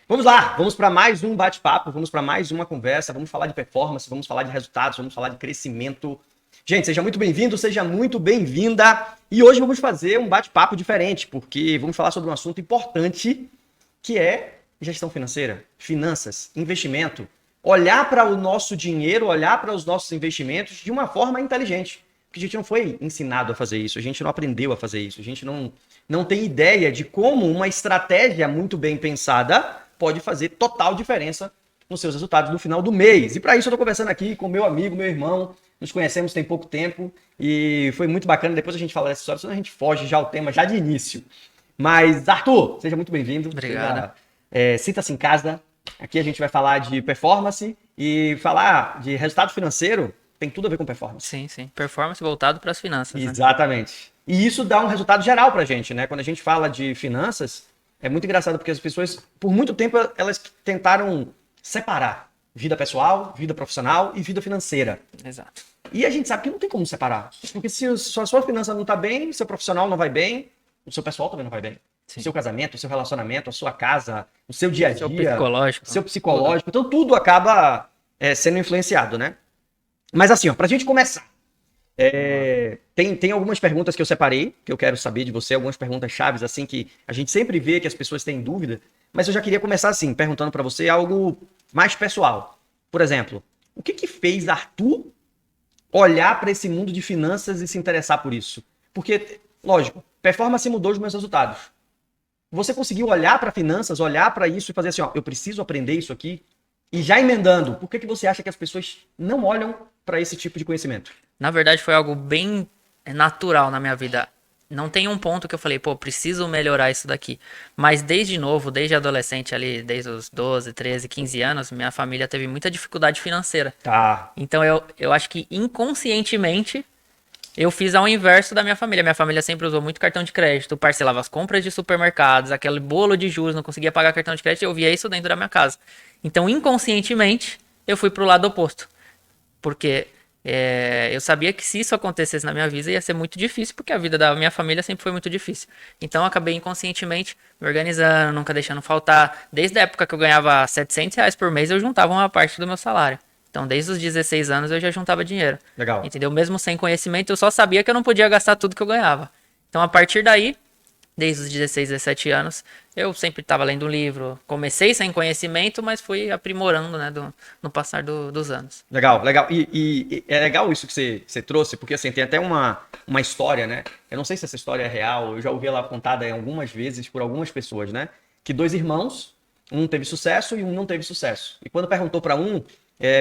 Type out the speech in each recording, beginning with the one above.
Vamos lá, vamos para mais um bate-papo, vamos para mais uma conversa, vamos falar de performance, vamos falar de resultados, vamos falar de crescimento. Gente, seja muito bem-vindo, seja muito bem-vinda. E hoje vamos fazer um bate-papo diferente, porque vamos falar sobre um assunto importante, que é gestão financeira, finanças, investimento. Olhar para o nosso dinheiro, olhar para os nossos investimentos de uma forma inteligente. Porque a gente não foi ensinado a fazer isso, a gente não aprendeu a fazer isso, a gente não tem ideia de como uma estratégia muito bem pensada pode fazer total diferença nos seus resultados no final do mês. E para isso eu estou conversando aqui com meu amigo, meu irmão, nos conhecemos tem pouco tempo e foi muito bacana. Depois a gente fala dessa história, senão a gente foge já ao tema já de início. Mas, Arthur, seja muito bem-vindo. Obrigado. Sinta-se em casa. Aqui a gente vai falar de performance e falar de resultado financeiro tem tudo a ver com performance. Sim, sim. Performance voltado para as finanças. Exatamente. Né? E isso dá um resultado geral pra gente, né? Quando a gente fala de finanças, é muito engraçado porque as pessoas, por muito tempo, elas tentaram separar vida pessoal, vida profissional e vida financeira. Exato. E a gente sabe que não tem como separar. Porque se a sua finança não tá bem, seu profissional não vai bem, o seu pessoal também não vai bem. Sim. O seu casamento, o seu relacionamento, a sua casa, o seu dia a dia. O seu psicológico. Então tudo acaba sendo influenciado, né? Mas assim, ó, pra gente começar. Tem algumas perguntas que eu separei, que eu quero saber de você, algumas perguntas chaves, assim, que a gente sempre vê que as pessoas têm dúvida, mas eu já queria começar assim, perguntando para você algo mais pessoal. Por exemplo, o que fez Arthur olhar para esse mundo de finanças e se interessar por isso? Porque, lógico, performance mudou os meus resultados. Você conseguiu olhar para finanças, olhar para isso e fazer assim, ó, eu preciso aprender isso aqui? E já emendando, por que você acha que as pessoas não olham para esse tipo de conhecimento? Na verdade, foi algo bem natural na minha vida. Não tem um ponto que eu falei, preciso melhorar isso daqui. Mas desde novo, desde adolescente ali, desde os 12, 13, 15 anos, minha família teve muita dificuldade financeira. Tá. Então eu acho que inconscientemente eu fiz ao inverso da minha família. Minha família sempre usou muito cartão de crédito, parcelava as compras de supermercados, aquele bolo de juros, não conseguia pagar cartão de crédito, eu via isso dentro da minha casa. Então, inconscientemente, eu fui pro lado oposto. Porque eu sabia que se isso acontecesse na minha vida ia ser muito difícil, porque a vida da minha família sempre foi muito difícil. Então, eu acabei inconscientemente me organizando, nunca deixando faltar. Desde a época que eu ganhava R$ 700 por mês, eu juntava uma parte do meu salário. Então, desde os 16 anos, eu já juntava dinheiro. Legal. Entendeu? Mesmo sem conhecimento, eu só sabia que eu não podia gastar tudo que eu ganhava. Então, a partir daí, desde os 16, 17 anos, eu sempre estava lendo um livro. Comecei sem conhecimento, mas fui aprimorando, né, no passar dos anos. Legal, legal. E é legal isso que você trouxe, porque assim, tem até uma história, né? Eu não sei se essa história é real, eu já ouvi ela contada algumas vezes por algumas pessoas, né? Que dois irmãos, um teve sucesso e um não teve sucesso. E quando perguntou para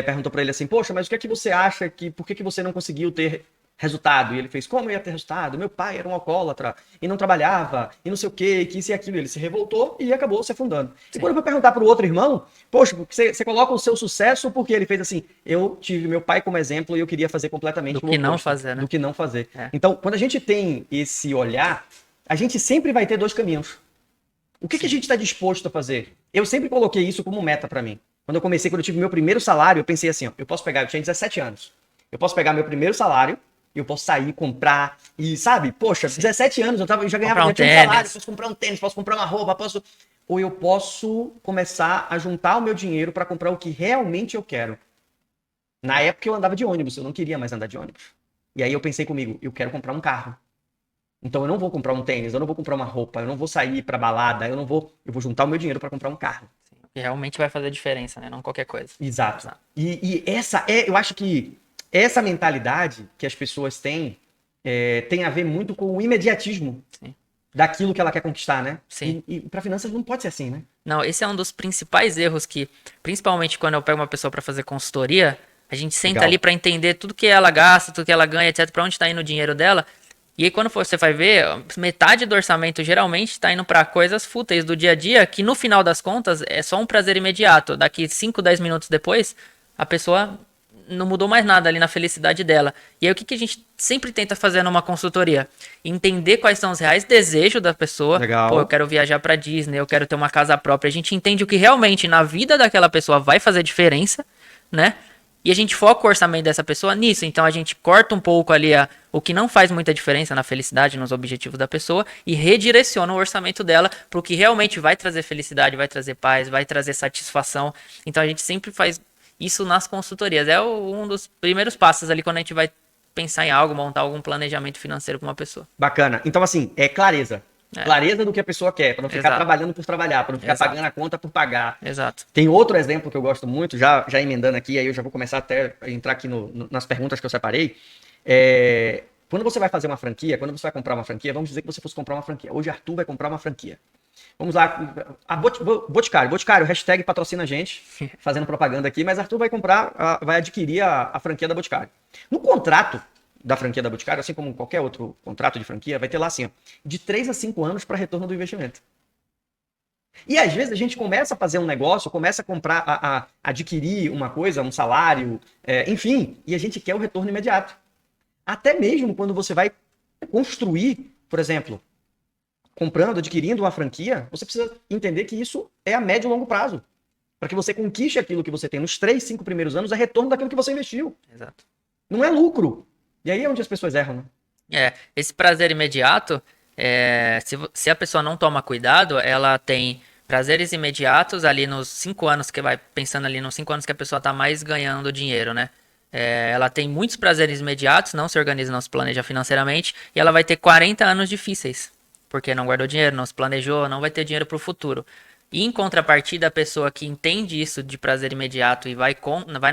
perguntou para ele assim, poxa, mas o que é que você acha por que você não conseguiu ter resultado? E ele fez, como eu ia ter resultado? Meu pai era um alcoólatra e não trabalhava e não sei o que isso e aquilo. Ele se revoltou e acabou se afundando. Sim. E quando eu fui perguntar para o outro irmão, poxa, você coloca o seu sucesso porque ele fez assim, eu tive meu pai como exemplo e eu queria fazer completamente o oposto, não fazer, né? Do que não fazer. Então, quando a gente tem esse olhar, a gente sempre vai ter dois caminhos. O que a gente está disposto a fazer? Eu sempre coloquei isso como meta para mim. Quando eu tive meu primeiro salário, eu pensei assim, ó, eu tinha 17 anos, eu posso pegar meu primeiro salário, eu posso sair, comprar, e sabe, poxa, 17 anos, eu já ganhava, já tinha um salário, posso comprar um tênis, posso comprar uma roupa, ou eu posso começar a juntar o meu dinheiro para comprar o que realmente eu quero. Na época eu andava de ônibus, eu não queria mais andar de ônibus. E aí eu pensei comigo, eu quero comprar um carro. Então eu não vou comprar um tênis, eu não vou comprar uma roupa, eu não vou sair pra balada, eu vou juntar o meu dinheiro para comprar um carro. Que realmente vai fazer diferença, né? Não qualquer coisa. Exato. E eu acho que essa mentalidade que as pessoas têm tem a ver muito com o imediatismo. Sim. Daquilo que ela quer conquistar, né? Sim. E para finanças não pode ser assim, né? Não, esse é um dos principais erros que, principalmente quando eu pego uma pessoa para fazer consultoria, a gente senta ali para entender tudo que ela gasta, tudo que ela ganha, etc, para onde está indo o dinheiro dela. E aí quando você vai ver, metade do orçamento geralmente está indo para coisas fúteis do dia a dia, que no final das contas é só um prazer imediato. Daqui 5, 10 minutos depois, a pessoa não mudou mais nada ali na felicidade dela. E aí o que a gente sempre tenta fazer numa consultoria? Entender quais são os reais desejos da pessoa. Legal. Pô, eu quero viajar para Disney, eu quero ter uma casa própria. A gente entende o que realmente na vida daquela pessoa vai fazer diferença, né? E a gente foca o orçamento dessa pessoa nisso. Então a gente corta um pouco ali o que não faz muita diferença na felicidade, nos objetivos da pessoa, e redireciona o orçamento dela para o que realmente vai trazer felicidade, vai trazer paz, vai trazer satisfação. Então a gente sempre faz isso nas consultorias. É um dos primeiros passos ali quando a gente vai pensar em algo, montar algum planejamento financeiro com uma pessoa. Bacana. Então, assim, é clareza. Clareza do que a pessoa quer, para não ficar trabalhando por trabalhar, para não ficar pagando a conta por pagar. Exato. Tem outro exemplo que eu gosto muito, já emendando aqui, aí eu já vou começar até a entrar aqui nas perguntas que eu separei. Quando você vai fazer uma franquia, quando você vai comprar uma franquia, vamos dizer que você fosse comprar uma franquia. Hoje Arthur vai comprar uma franquia. Vamos lá, a Boticário, hashtag patrocina a gente, fazendo propaganda aqui, mas Arthur vai comprar, vai adquirir a franquia da Boticário. No contrato da franquia da Boticário, assim como qualquer outro contrato de franquia, vai ter lá assim, ó, de 3 a 5 anos para retorno do investimento. E às vezes a gente começa a fazer um negócio, começa a comprar, a adquirir uma coisa, um salário, enfim, e a gente quer o retorno imediato. Até mesmo quando você vai construir, por exemplo, comprando, adquirindo uma franquia, você precisa entender que isso é a médio e longo prazo. Para que você conquiste aquilo que você tem nos 3, 5 primeiros anos, é retorno daquilo que você investiu. Exato. Não é lucro. E aí é onde as pessoas erram, né? Esse prazer imediato, se a pessoa não toma cuidado, ela tem prazeres imediatos ali nos 5 anos, que vai pensando ali nos 5 anos que a pessoa está mais ganhando dinheiro, né? Ela tem muitos prazeres imediatos, não se organiza, não se planeja financeiramente, e ela vai ter 40 anos difíceis, porque não guardou dinheiro, não se planejou, não vai ter dinheiro para o futuro. E em contrapartida, a pessoa que entende isso de prazer imediato e vai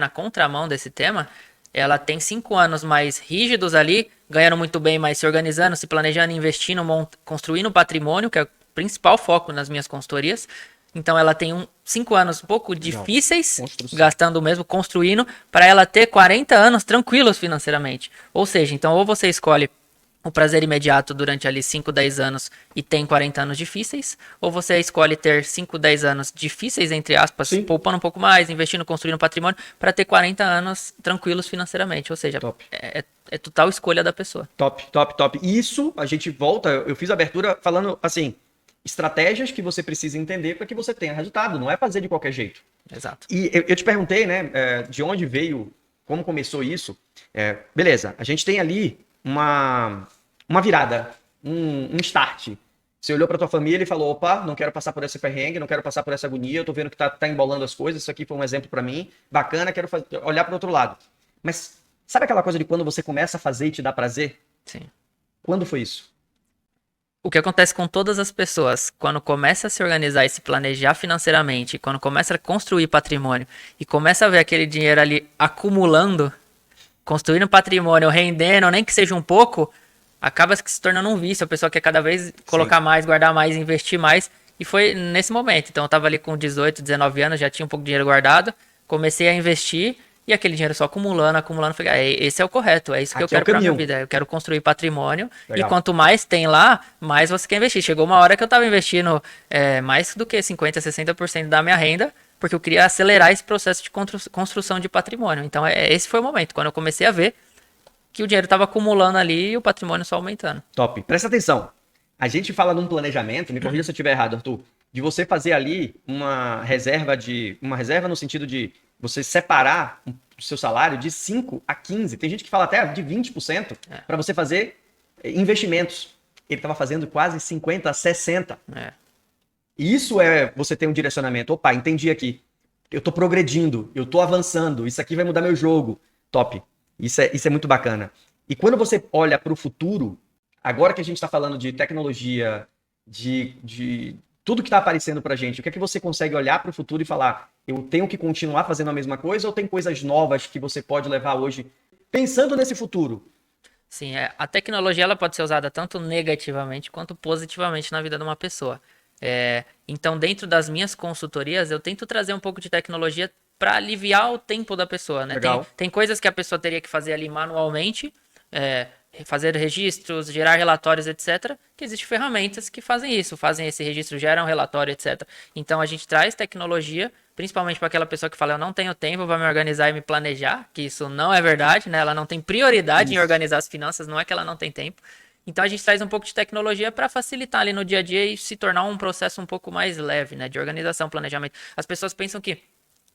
na contramão desse tema, ela tem 5 anos mais rígidos ali, ganhando muito bem, mas se organizando, se planejando, investindo, construindo patrimônio, que é o principal foco nas minhas consultorias. Então ela tem 5 anos um pouco difíceis, gastando mesmo, construindo, para ela ter 40 anos tranquilos financeiramente. Ou seja, então ou você escolhe o prazer imediato durante ali 5, 10 anos e tem 40 anos difíceis, ou você escolhe ter 5, 10 anos difíceis, entre aspas, sim, poupando um pouco mais, investindo, construindo patrimônio, para ter 40 anos tranquilos financeiramente. Ou seja, é total escolha da pessoa. Top. Isso, a gente volta, eu fiz a abertura falando assim, estratégias que você precisa entender para que você tenha resultado, não é fazer de qualquer jeito. Exato. E eu te perguntei, né, de onde veio, como começou isso. Beleza, a gente tem ali uma virada, um start. Você olhou para tua família e falou, opa, não quero passar por esse perrengue, não quero passar por essa agonia, eu tô vendo que tá embolando as coisas, isso aqui foi um exemplo para mim, bacana, quero olhar para o outro lado. Mas sabe aquela coisa de quando você começa a fazer e te dá prazer? Sim. Quando foi isso? O que acontece com todas as pessoas, quando começa a se organizar e se planejar financeiramente, quando começa a construir patrimônio e começa a ver aquele dinheiro ali acumulando, construindo patrimônio, rendendo, nem que seja um pouco, acaba se tornando um vício. A pessoa quer cada vez colocar mais, guardar mais, investir mais. E foi nesse momento. Então eu tava ali com 18, 19 anos, já tinha um pouco de dinheiro guardado. Comecei a investir e aquele dinheiro só acumulando. Falei, esse é o correto, é isso que eu quero pra minha vida. Eu quero construir patrimônio. Legal. E quanto mais tem lá, mais você quer investir. Chegou uma hora que eu tava investindo mais do que 50%, 60% da minha renda, porque eu queria acelerar esse processo de construção de patrimônio. Então esse foi o momento, quando eu comecei a ver que o dinheiro estava acumulando ali e o patrimônio só aumentando. Top. Presta atenção. A gente fala num planejamento, me corrija se eu estiver errado, Arthur, de você fazer ali uma reserva no sentido de você separar o seu salário de 5 a 15. Tem gente que fala até de 20% para você fazer investimentos. Ele estava fazendo quase 50 a 60. Isso é você ter um direcionamento. Opa, entendi aqui. Eu estou progredindo, eu estou avançando, isso aqui vai mudar meu jogo. Top. Isso é muito bacana. E quando você olha para o futuro, agora que a gente está falando de tecnologia, de tudo que está aparecendo para a gente, o que é que você consegue olhar para o futuro e falar, eu tenho que continuar fazendo a mesma coisa ou tem coisas novas que você pode levar hoje pensando nesse futuro? Sim, a tecnologia ela pode ser usada tanto negativamente quanto positivamente na vida de uma pessoa. Então, dentro das minhas consultorias, eu tento trazer um pouco de tecnologia para aliviar o tempo da pessoa, né? Tem coisas que a pessoa teria que fazer ali manualmente, fazer registros, gerar relatórios, etc. Que existem ferramentas que fazem isso, fazem esse registro, geram relatório, etc. Então a gente traz tecnologia, principalmente para aquela pessoa que fala, eu não tenho tempo para me organizar e me planejar, que isso não é verdade, né? Ela não tem prioridade em organizar as finanças, não é que ela não tem tempo. Então a gente traz um pouco de tecnologia para facilitar ali no dia a dia e se tornar um processo um pouco mais leve, né? De organização, planejamento. As pessoas pensam que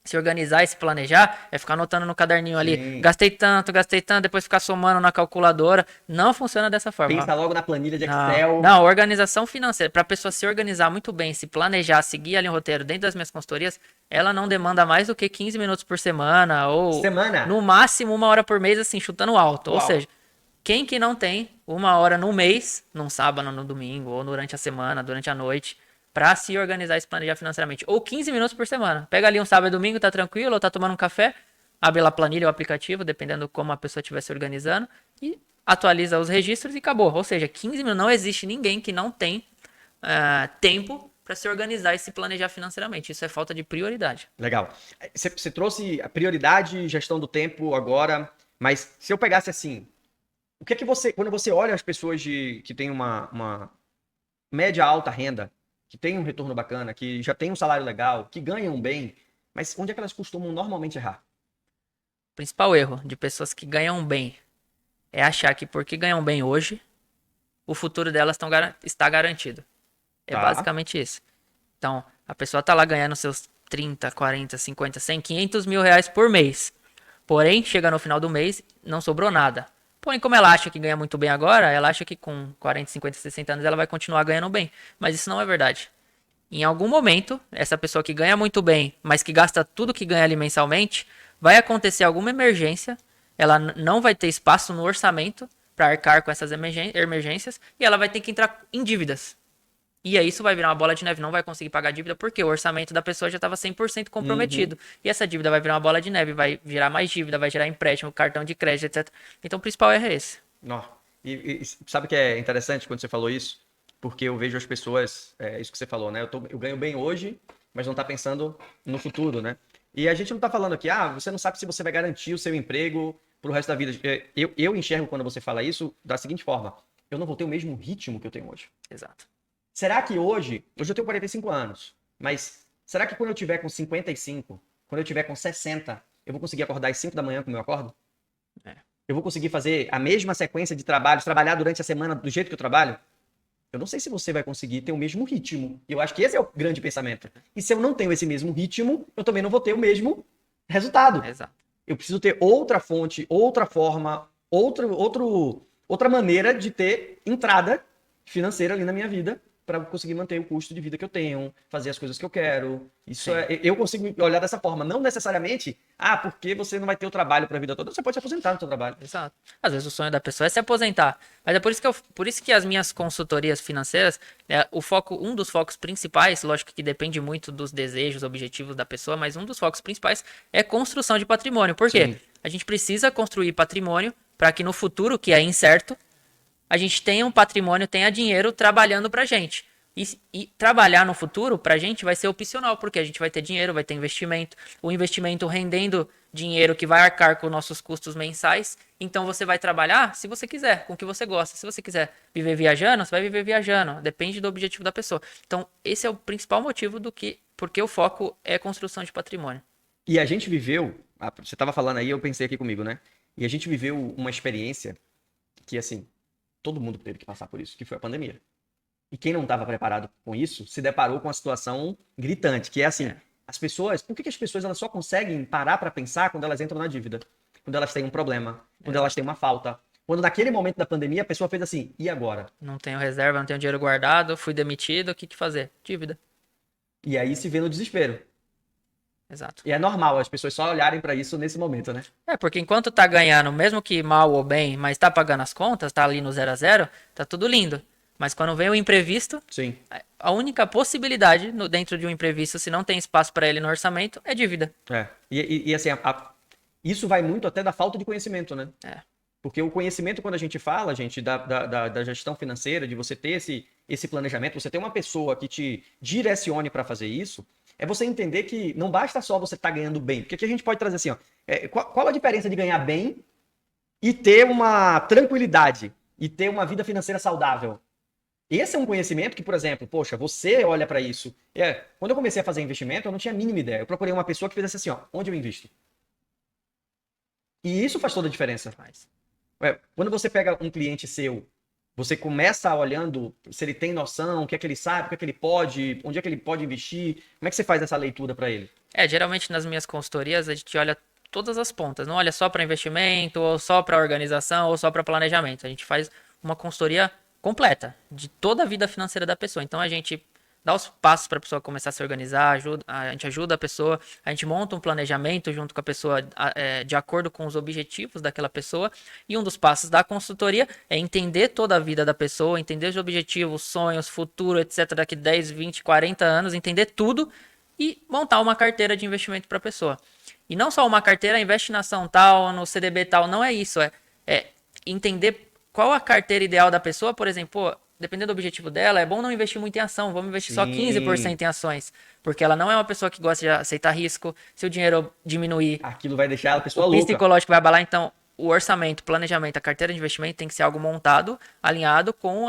Se organizar e se planejar é ficar anotando no caderninho ali, Sim. gastei tanto, depois ficar somando na calculadora. Não funciona dessa forma. Pensa logo na planilha de Não, Excel. não, organização financeira, para a pessoa se organizar muito bem, se planejar, seguir ali o roteiro dentro das minhas consultorias, ela não demanda mais do que 15 minutos por semana ou Semana. no máximo 1 hora por mês, assim, chutando alto. Ou Uau. seja, quem que não tem 1 hora no mês, num sábado, no domingo, ou durante a semana, durante a noite, para se organizar e se planejar financeiramente? Ou 15 minutos por semana. Pega ali um sábado e domingo, tá tranquilo, ou tá tomando um café, abre lá a planilha ou o aplicativo, dependendo como a pessoa estiver se organizando, e atualiza os registros e acabou. Ou seja, 15 minutos. Não existe ninguém que não tem tempo para se organizar e se planejar financeiramente. Isso é falta de prioridade. Legal. Você trouxe a prioridade, gestão do tempo agora, mas se eu pegasse assim, o que é que você, quando você olha as pessoas que têm uma média alta renda, que têm um retorno bacana, que já têm um salário legal, que ganham bem, mas onde é que elas costumam normalmente errar? O principal erro de pessoas que ganham bem é achar que porque ganham bem hoje, o futuro delas está garantido. É Tá. basicamente isso. Então, a pessoa tá lá ganhando seus 30, 40, 50, 100, 500 mil reais por mês. Porém, chega no final do mês, não sobrou nada. Porém, como ela acha que ganha muito bem agora, ela acha que com 40, 50, 60 anos ela vai continuar ganhando bem. Mas isso não é verdade. Em algum momento, essa pessoa que ganha muito bem, mas que gasta tudo que ganha ali mensalmente, vai acontecer alguma emergência, ela não vai ter espaço no orçamento para arcar com essas emergências e ela vai ter que entrar em dívidas. E aí isso vai virar uma bola de neve, não vai conseguir pagar a dívida porque o orçamento da pessoa já estava 100% comprometido. E essa dívida vai virar uma bola de neve, vai virar mais dívida, vai gerar empréstimo, cartão de crédito, etc. Então o principal erro é esse. Não. E sabe que é interessante quando você falou isso? Porque eu vejo as pessoas, isso que você falou, né? Eu ganho bem hoje, mas não tá pensando no futuro, né? E a gente não tá falando aqui, você não sabe se você vai garantir o seu emprego pro resto da vida. Eu enxergo quando você fala isso da seguinte forma: eu não vou ter o mesmo ritmo que eu tenho hoje. Exato. Será que hoje eu tenho 45 anos, mas será que quando eu tiver com 55, quando eu tiver com 60, eu vou conseguir acordar às 5 da manhã como eu acordo? É. Eu vou conseguir fazer a mesma sequência de trabalhos, trabalhar durante a semana do jeito que eu trabalho? Eu não sei se você vai conseguir ter o mesmo ritmo. E eu acho que esse é o grande pensamento. E se eu não tenho esse mesmo ritmo, eu também não vou ter o mesmo resultado. Exato. Eu preciso ter outra fonte, outra forma, outra maneira de ter entrada financeira ali na minha vida para conseguir manter o custo de vida que eu tenho, fazer as coisas que eu quero. Isso eu consigo olhar dessa forma, não necessariamente, porque você não vai ter o trabalho para a vida toda, você pode se aposentar no seu trabalho. Exato. Às vezes o sonho da pessoa é se aposentar. Mas é por isso que as minhas consultorias financeiras, um dos focos principais, lógico que depende muito dos desejos, objetivos da pessoa, mas um dos focos principais é construção de patrimônio. Por quê? Sim. A gente precisa construir patrimônio para que no futuro, que é incerto, a gente tenha um patrimônio, tenha dinheiro trabalhando pra gente. E trabalhar no futuro, pra gente, vai ser opcional, porque a gente vai ter dinheiro, vai ter investimento, o investimento rendendo dinheiro que vai arcar com nossos custos mensais. Então você vai trabalhar se você quiser, com o que você gosta. Se você quiser viver viajando, você vai viver viajando. Depende do objetivo da pessoa. Então, esse é o principal motivo porque o foco é construção de patrimônio. E a gente viveu, você estava falando aí, eu pensei aqui comigo, né? E a gente viveu uma experiência que, assim, todo mundo teve que passar por isso, que foi a pandemia. E quem não estava preparado com isso, se deparou com uma situação gritante, que é assim, as pessoas, por que as pessoas elas só conseguem parar para pensar quando elas entram na dívida? Quando elas têm um problema, quando elas têm uma falta. Quando naquele momento da pandemia a pessoa fez assim, e agora? Não tenho reserva, não tenho dinheiro guardado, fui demitido, o que fazer? Dívida. E aí se vê no desespero. Exato. E é normal as pessoas só olharem para isso nesse momento, né? Porque enquanto tá ganhando, mesmo que mal ou bem, mas tá pagando as contas, tá ali no 0 a 0, tá tudo lindo. Mas quando vem o imprevisto, Sim. a única possibilidade dentro de um imprevisto, se não tem espaço para ele no orçamento, é dívida. E assim, isso vai muito até da falta de conhecimento, né? Porque o conhecimento, quando a gente fala, gente, da gestão financeira, de você ter esse planejamento, você ter uma pessoa que te direcione para fazer isso, é você entender que não basta só você estar ganhando bem. Porque aqui a gente pode trazer assim, qual a diferença de ganhar bem e ter uma tranquilidade e ter uma vida financeira saudável? Esse é um conhecimento que, por exemplo, poxa, você olha para isso. Quando eu comecei a fazer investimento, eu não tinha a mínima ideia. Eu procurei uma pessoa que fizesse assim, onde eu invisto? E isso faz toda a diferença. Quando você pega um cliente seu, você começa olhando se ele tem noção, o que é que ele sabe, o que é que ele pode, onde é que ele pode investir, como é que você faz essa leitura para ele? Geralmente nas minhas consultorias a gente olha todas as pontas, não olha só para investimento, ou só para organização, ou só para planejamento. A gente faz uma consultoria completa de toda a vida financeira da pessoa. Então a gente dá os passos para a pessoa começar a se organizar, a gente ajuda a pessoa, a gente monta um planejamento junto com a pessoa de acordo com os objetivos daquela pessoa. E um dos passos da consultoria é entender toda a vida da pessoa, entender os objetivos, sonhos, futuro, etc. daqui 10, 20, 40 anos, entender tudo e montar uma carteira de investimento para a pessoa. E não só uma carteira, investe na ação tal, no CDB tal, não é isso. É entender qual a carteira ideal da pessoa. Por exemplo, pô, dependendo do objetivo dela, é bom não investir muito em ação, vamos investir só 15% em ações. Porque ela não é uma pessoa que gosta de aceitar risco. Se o dinheiro diminuir, Aquilo vai deixar a pessoa o louca. psicológico vai abalar. Então, o orçamento, o planejamento, a carteira de investimento tem que ser algo montado, alinhado com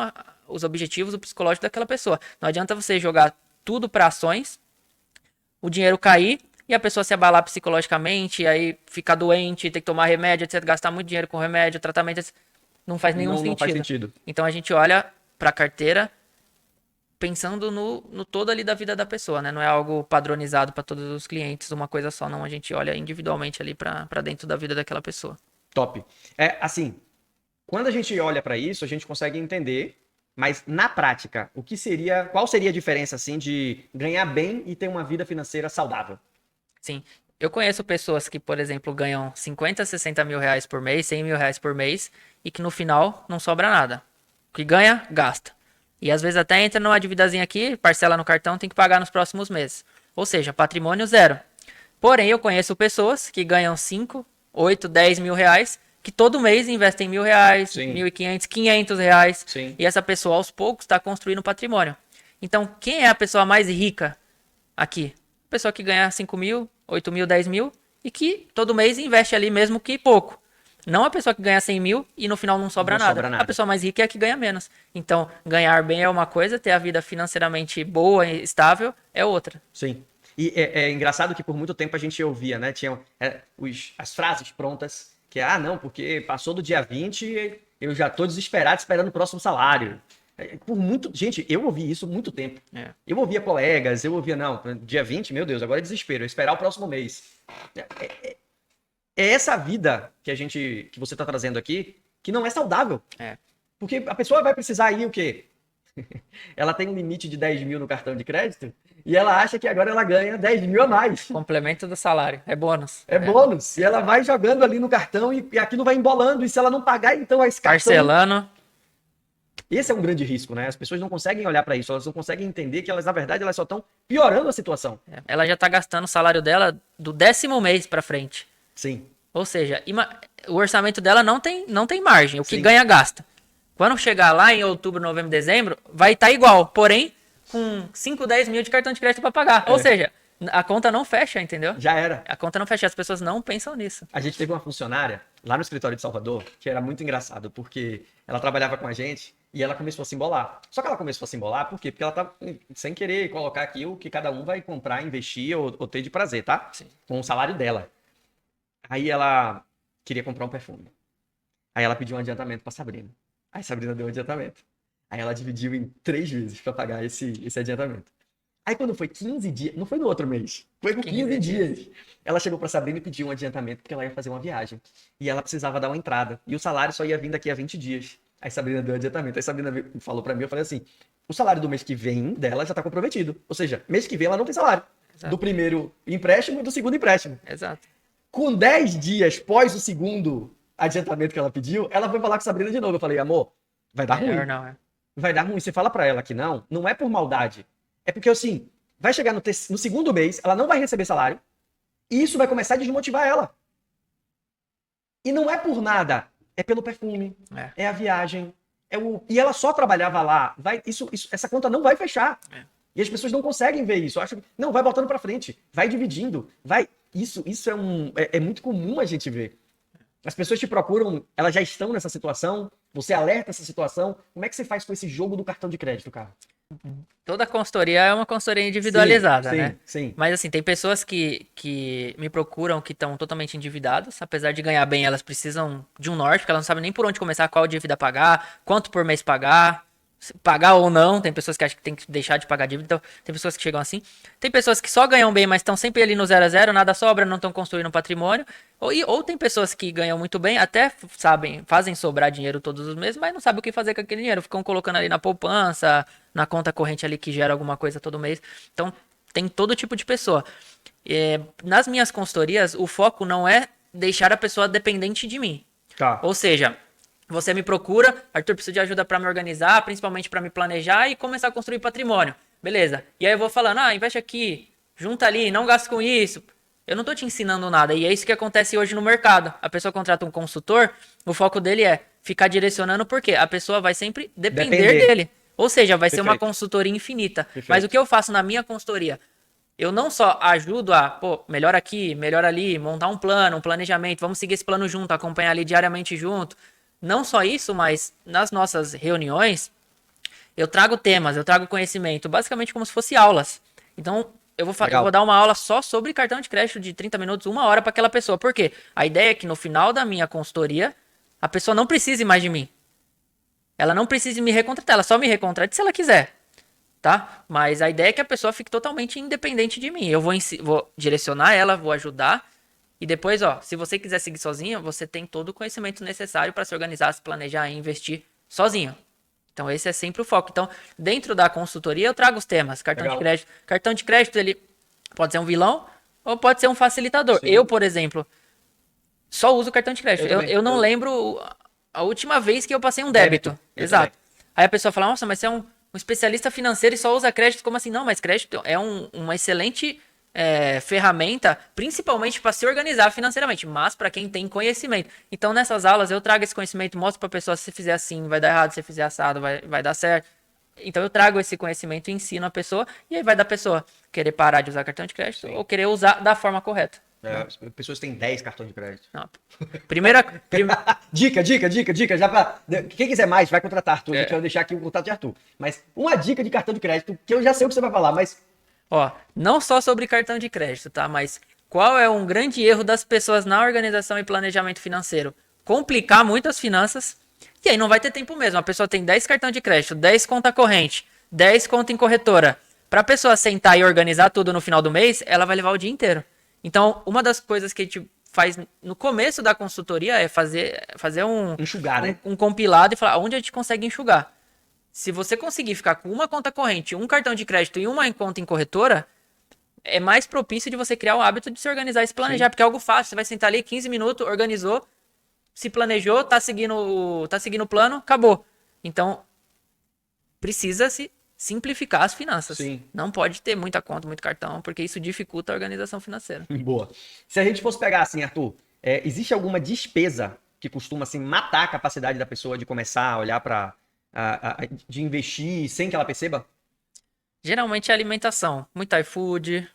os objetivos, o psicológico daquela pessoa. Não adianta você jogar tudo para ações, o dinheiro cair e a pessoa se abalar psicologicamente, aí ficar doente, ter que tomar remédio, etc, gastar muito dinheiro com remédio, tratamento, etc. Não faz nenhum sentido. Não faz sentido. Então a gente olha para a carteira pensando no todo ali da vida da pessoa, né? Não é algo padronizado para todos os clientes, uma coisa só, não. A gente olha individualmente ali para dentro da vida daquela pessoa. Top. Assim, quando a gente olha para isso, a gente consegue entender, mas na prática, qual seria a diferença assim de ganhar bem e ter uma vida financeira saudável? Sim. Eu conheço pessoas que, por exemplo, ganham 50, 60 mil reais por mês, 100 mil reais por mês, e que no final não sobra nada. O que ganha, gasta. E às vezes até entra numa dívidazinha aqui, parcela no cartão, tem que pagar nos próximos meses. Ou seja, patrimônio zero. Porém, eu conheço pessoas que ganham 5, 8, 10 mil reais, que todo mês investem R$ 1.000, Sim. 1.500, R$ 500. Sim. E essa pessoa, aos poucos, está construindo patrimônio. Então, quem é a pessoa mais rica aqui? Pessoa que ganha 5 mil, 8 mil, 10 mil e que todo mês investe ali mesmo que pouco. Não a pessoa que ganha 100 mil e no final não sobra nada. A pessoa mais rica é a que ganha menos. Então, ganhar bem é uma coisa, ter a vida financeiramente boa e estável é outra. Sim. E é engraçado que por muito tempo a gente ouvia, né? Tinha as frases prontas, que não, porque passou do dia 20, eu já tô desesperado esperando o próximo salário. Gente, eu ouvi isso muito tempo. Eu ouvia colegas, não, dia 20, meu Deus, agora é desespero, esperar o próximo mês. É essa vida que você tá trazendo aqui, que não é saudável. Porque a pessoa vai precisar ir o quê? Ela tem um limite de 10 mil no cartão de crédito e ela acha que agora ela ganha 10 mil a mais. Complemento do salário, é bônus. É bônus. E ela vai jogando ali no cartão e aquilo vai embolando. E se ela não pagar, então esse cartão... Parcelando. Esse é um grande risco, né? As pessoas não conseguem olhar para isso, elas não conseguem entender que elas, na verdade, elas só estão piorando a situação. Ela já tá gastando o salário dela do 10º mês para frente. Sim. Ou seja, o orçamento dela não tem margem. O que ganha, gasta. Quando chegar lá em outubro, novembro, dezembro, vai estar igual. Porém, com 5, 10 mil de cartão de crédito para pagar. Ou seja, a conta não fecha, entendeu? Já era. A conta não fecha. As pessoas não pensam nisso. A gente teve uma funcionária lá no escritório de Salvador, que era muito engraçado, porque ela trabalhava com a gente e ela começou a se embolar. Só que ela começou a se embolar por quê? Porque ela tá sem querer colocar aqui o que cada um vai comprar, investir ou ter de prazer, tá? Sim. Com o salário dela. Aí ela queria comprar um perfume. Aí ela pediu um adiantamento pra Sabrina. Aí Sabrina deu um adiantamento. Aí ela dividiu em 3 vezes pra pagar esse adiantamento. Aí quando foi 15 dias, não foi no outro mês, foi com 15 dias. Ela chegou pra Sabrina e pediu um adiantamento porque ela ia fazer uma viagem. E ela precisava dar uma entrada. E o salário só ia vir daqui a 20 dias. Aí Sabrina deu um adiantamento. Aí Sabrina falou pra mim, eu falei assim, o salário do mês que vem dela já tá comprometido. Ou seja, mês que vem ela não tem salário. Exato. Do primeiro empréstimo e do segundo empréstimo. Exato. Com 10 dias pós o segundo adiantamento que ela pediu, ela foi falar com Sabrina de novo. Eu falei, amor, vai dar ruim. Não, Vai dar ruim. Você fala pra ela que não é por maldade. É porque, assim, vai chegar no segundo mês, ela não vai receber salário, e isso vai começar a desmotivar ela. E não é por nada. É pelo perfume, é a viagem, e ela só trabalhava lá. Essa conta não vai fechar. E as pessoas não conseguem ver isso. Acham que, não, vai botando pra frente, vai dividindo, vai... Isso é muito comum a gente ver. As pessoas te procuram, elas já estão nessa situação, você alerta essa situação. Como é que você faz com esse jogo do cartão de crédito, cara? Toda consultoria é uma consultoria individualizada, sim, né? Sim. Mas assim, tem pessoas que me procuram que estão totalmente endividadas. Apesar de ganhar bem, elas precisam de um norte, porque elas não sabem nem por onde começar, qual dívida pagar, quanto por mês pagar. pagar ou não. Tem pessoas que acham que tem que deixar de pagar dívida. Então, tem pessoas que chegam assim. Tem pessoas que só ganham bem, mas estão sempre ali no 0 a 0, nada sobra, não estão construindo patrimônio. Ou tem pessoas que ganham muito bem, até sabem, fazem sobrar dinheiro todos os meses, mas não sabem o que fazer com aquele dinheiro. Ficam colocando ali na poupança, na conta corrente ali que gera alguma coisa todo mês. Então, tem todo tipo de pessoa. Nas minhas consultorias, o foco não é deixar a pessoa dependente de mim. Tá. Ou seja, você me procura, Arthur, preciso de ajuda para me organizar, principalmente para me planejar e começar a construir patrimônio. Beleza. E aí eu vou falando, investe aqui, junta ali, não gasta com isso. Eu não tô te ensinando nada. E é isso que acontece hoje no mercado. A pessoa contrata um consultor, o foco dele é ficar direcionando, porque a pessoa vai sempre depender dele. Ou seja, vai ser uma consultoria infinita. Perfeito. Mas o que eu faço na minha consultoria? Eu não só ajudo a, melhor aqui, melhor ali, montar um plano, um planejamento, vamos seguir esse plano junto, acompanhar ali diariamente junto. Não só isso, mas nas nossas reuniões, eu trago temas, eu trago conhecimento, basicamente como se fosse aulas. Então, eu vou dar uma aula só sobre cartão de crédito de 30 minutos, 1 hora para aquela pessoa. Por quê? A ideia é que no final da minha consultoria, a pessoa não precise mais de mim. Ela não precisa me recontratar, ela só me recontrate se ela quiser. Tá? Mas a ideia é que a pessoa fique totalmente independente de mim. Eu vou direcionar ela, vou ajudar. E depois, se você quiser seguir sozinho, você tem todo o conhecimento necessário para se organizar, se planejar e investir sozinho. Então, esse é sempre o foco. Então, dentro da consultoria, eu trago os temas. Cartão de crédito. Cartão de crédito, ele pode ser um vilão ou pode ser um facilitador. Sim. Eu, por exemplo, só uso cartão de crédito. Eu não lembro a última vez que eu passei um débito. Exato. Aí a pessoa fala, nossa, mas você é um especialista financeiro e só usa crédito. Como assim? Não, mas crédito é uma excelente ferramenta, principalmente para se organizar financeiramente, mas para quem tem conhecimento. Então, nessas aulas, eu trago esse conhecimento, mostro para a pessoa, se fizer assim, vai dar errado, se fizer assado, vai dar certo. Então, eu trago esse conhecimento e ensino a pessoa, e aí vai da pessoa querer parar de usar cartão de crédito ou querer usar da forma correta. As pessoas têm 10 cartões de crédito. Não. Dica. Já pra... Quem quiser mais, vai contratar Arthur. A gente vai deixar aqui o contato de Arthur. Mas uma dica de cartão de crédito, que eu já sei o que você vai falar, mas... não só sobre cartão de crédito, tá? Mas qual é um grande erro das pessoas na organização e planejamento financeiro? Complicar muito as finanças e aí não vai ter tempo mesmo. A pessoa tem 10 cartão de crédito, 10 conta corrente, 10 conta em corretora. Para a pessoa sentar e organizar tudo no final do mês, ela vai levar o dia inteiro. Então, uma das coisas que a gente faz no começo da consultoria é fazer enxugar, né? Um compilado e falar onde a gente consegue enxugar. Se você conseguir ficar com uma conta corrente, um cartão de crédito e uma conta em corretora, é mais propício de você criar o hábito de se organizar e se planejar, porque é algo fácil. Você vai sentar ali 15 minutos, organizou, se planejou, tá seguindo o plano, acabou. Então, precisa se simplificar as finanças. Sim. Não pode ter muita conta, muito cartão, porque isso dificulta a organização financeira. Boa. Se a gente fosse pegar assim, Arthur, existe alguma despesa que costuma assim, matar a capacidade da pessoa de começar a olhar para... de investir sem que ela perceba? Geralmente é alimentação. Muito iFood.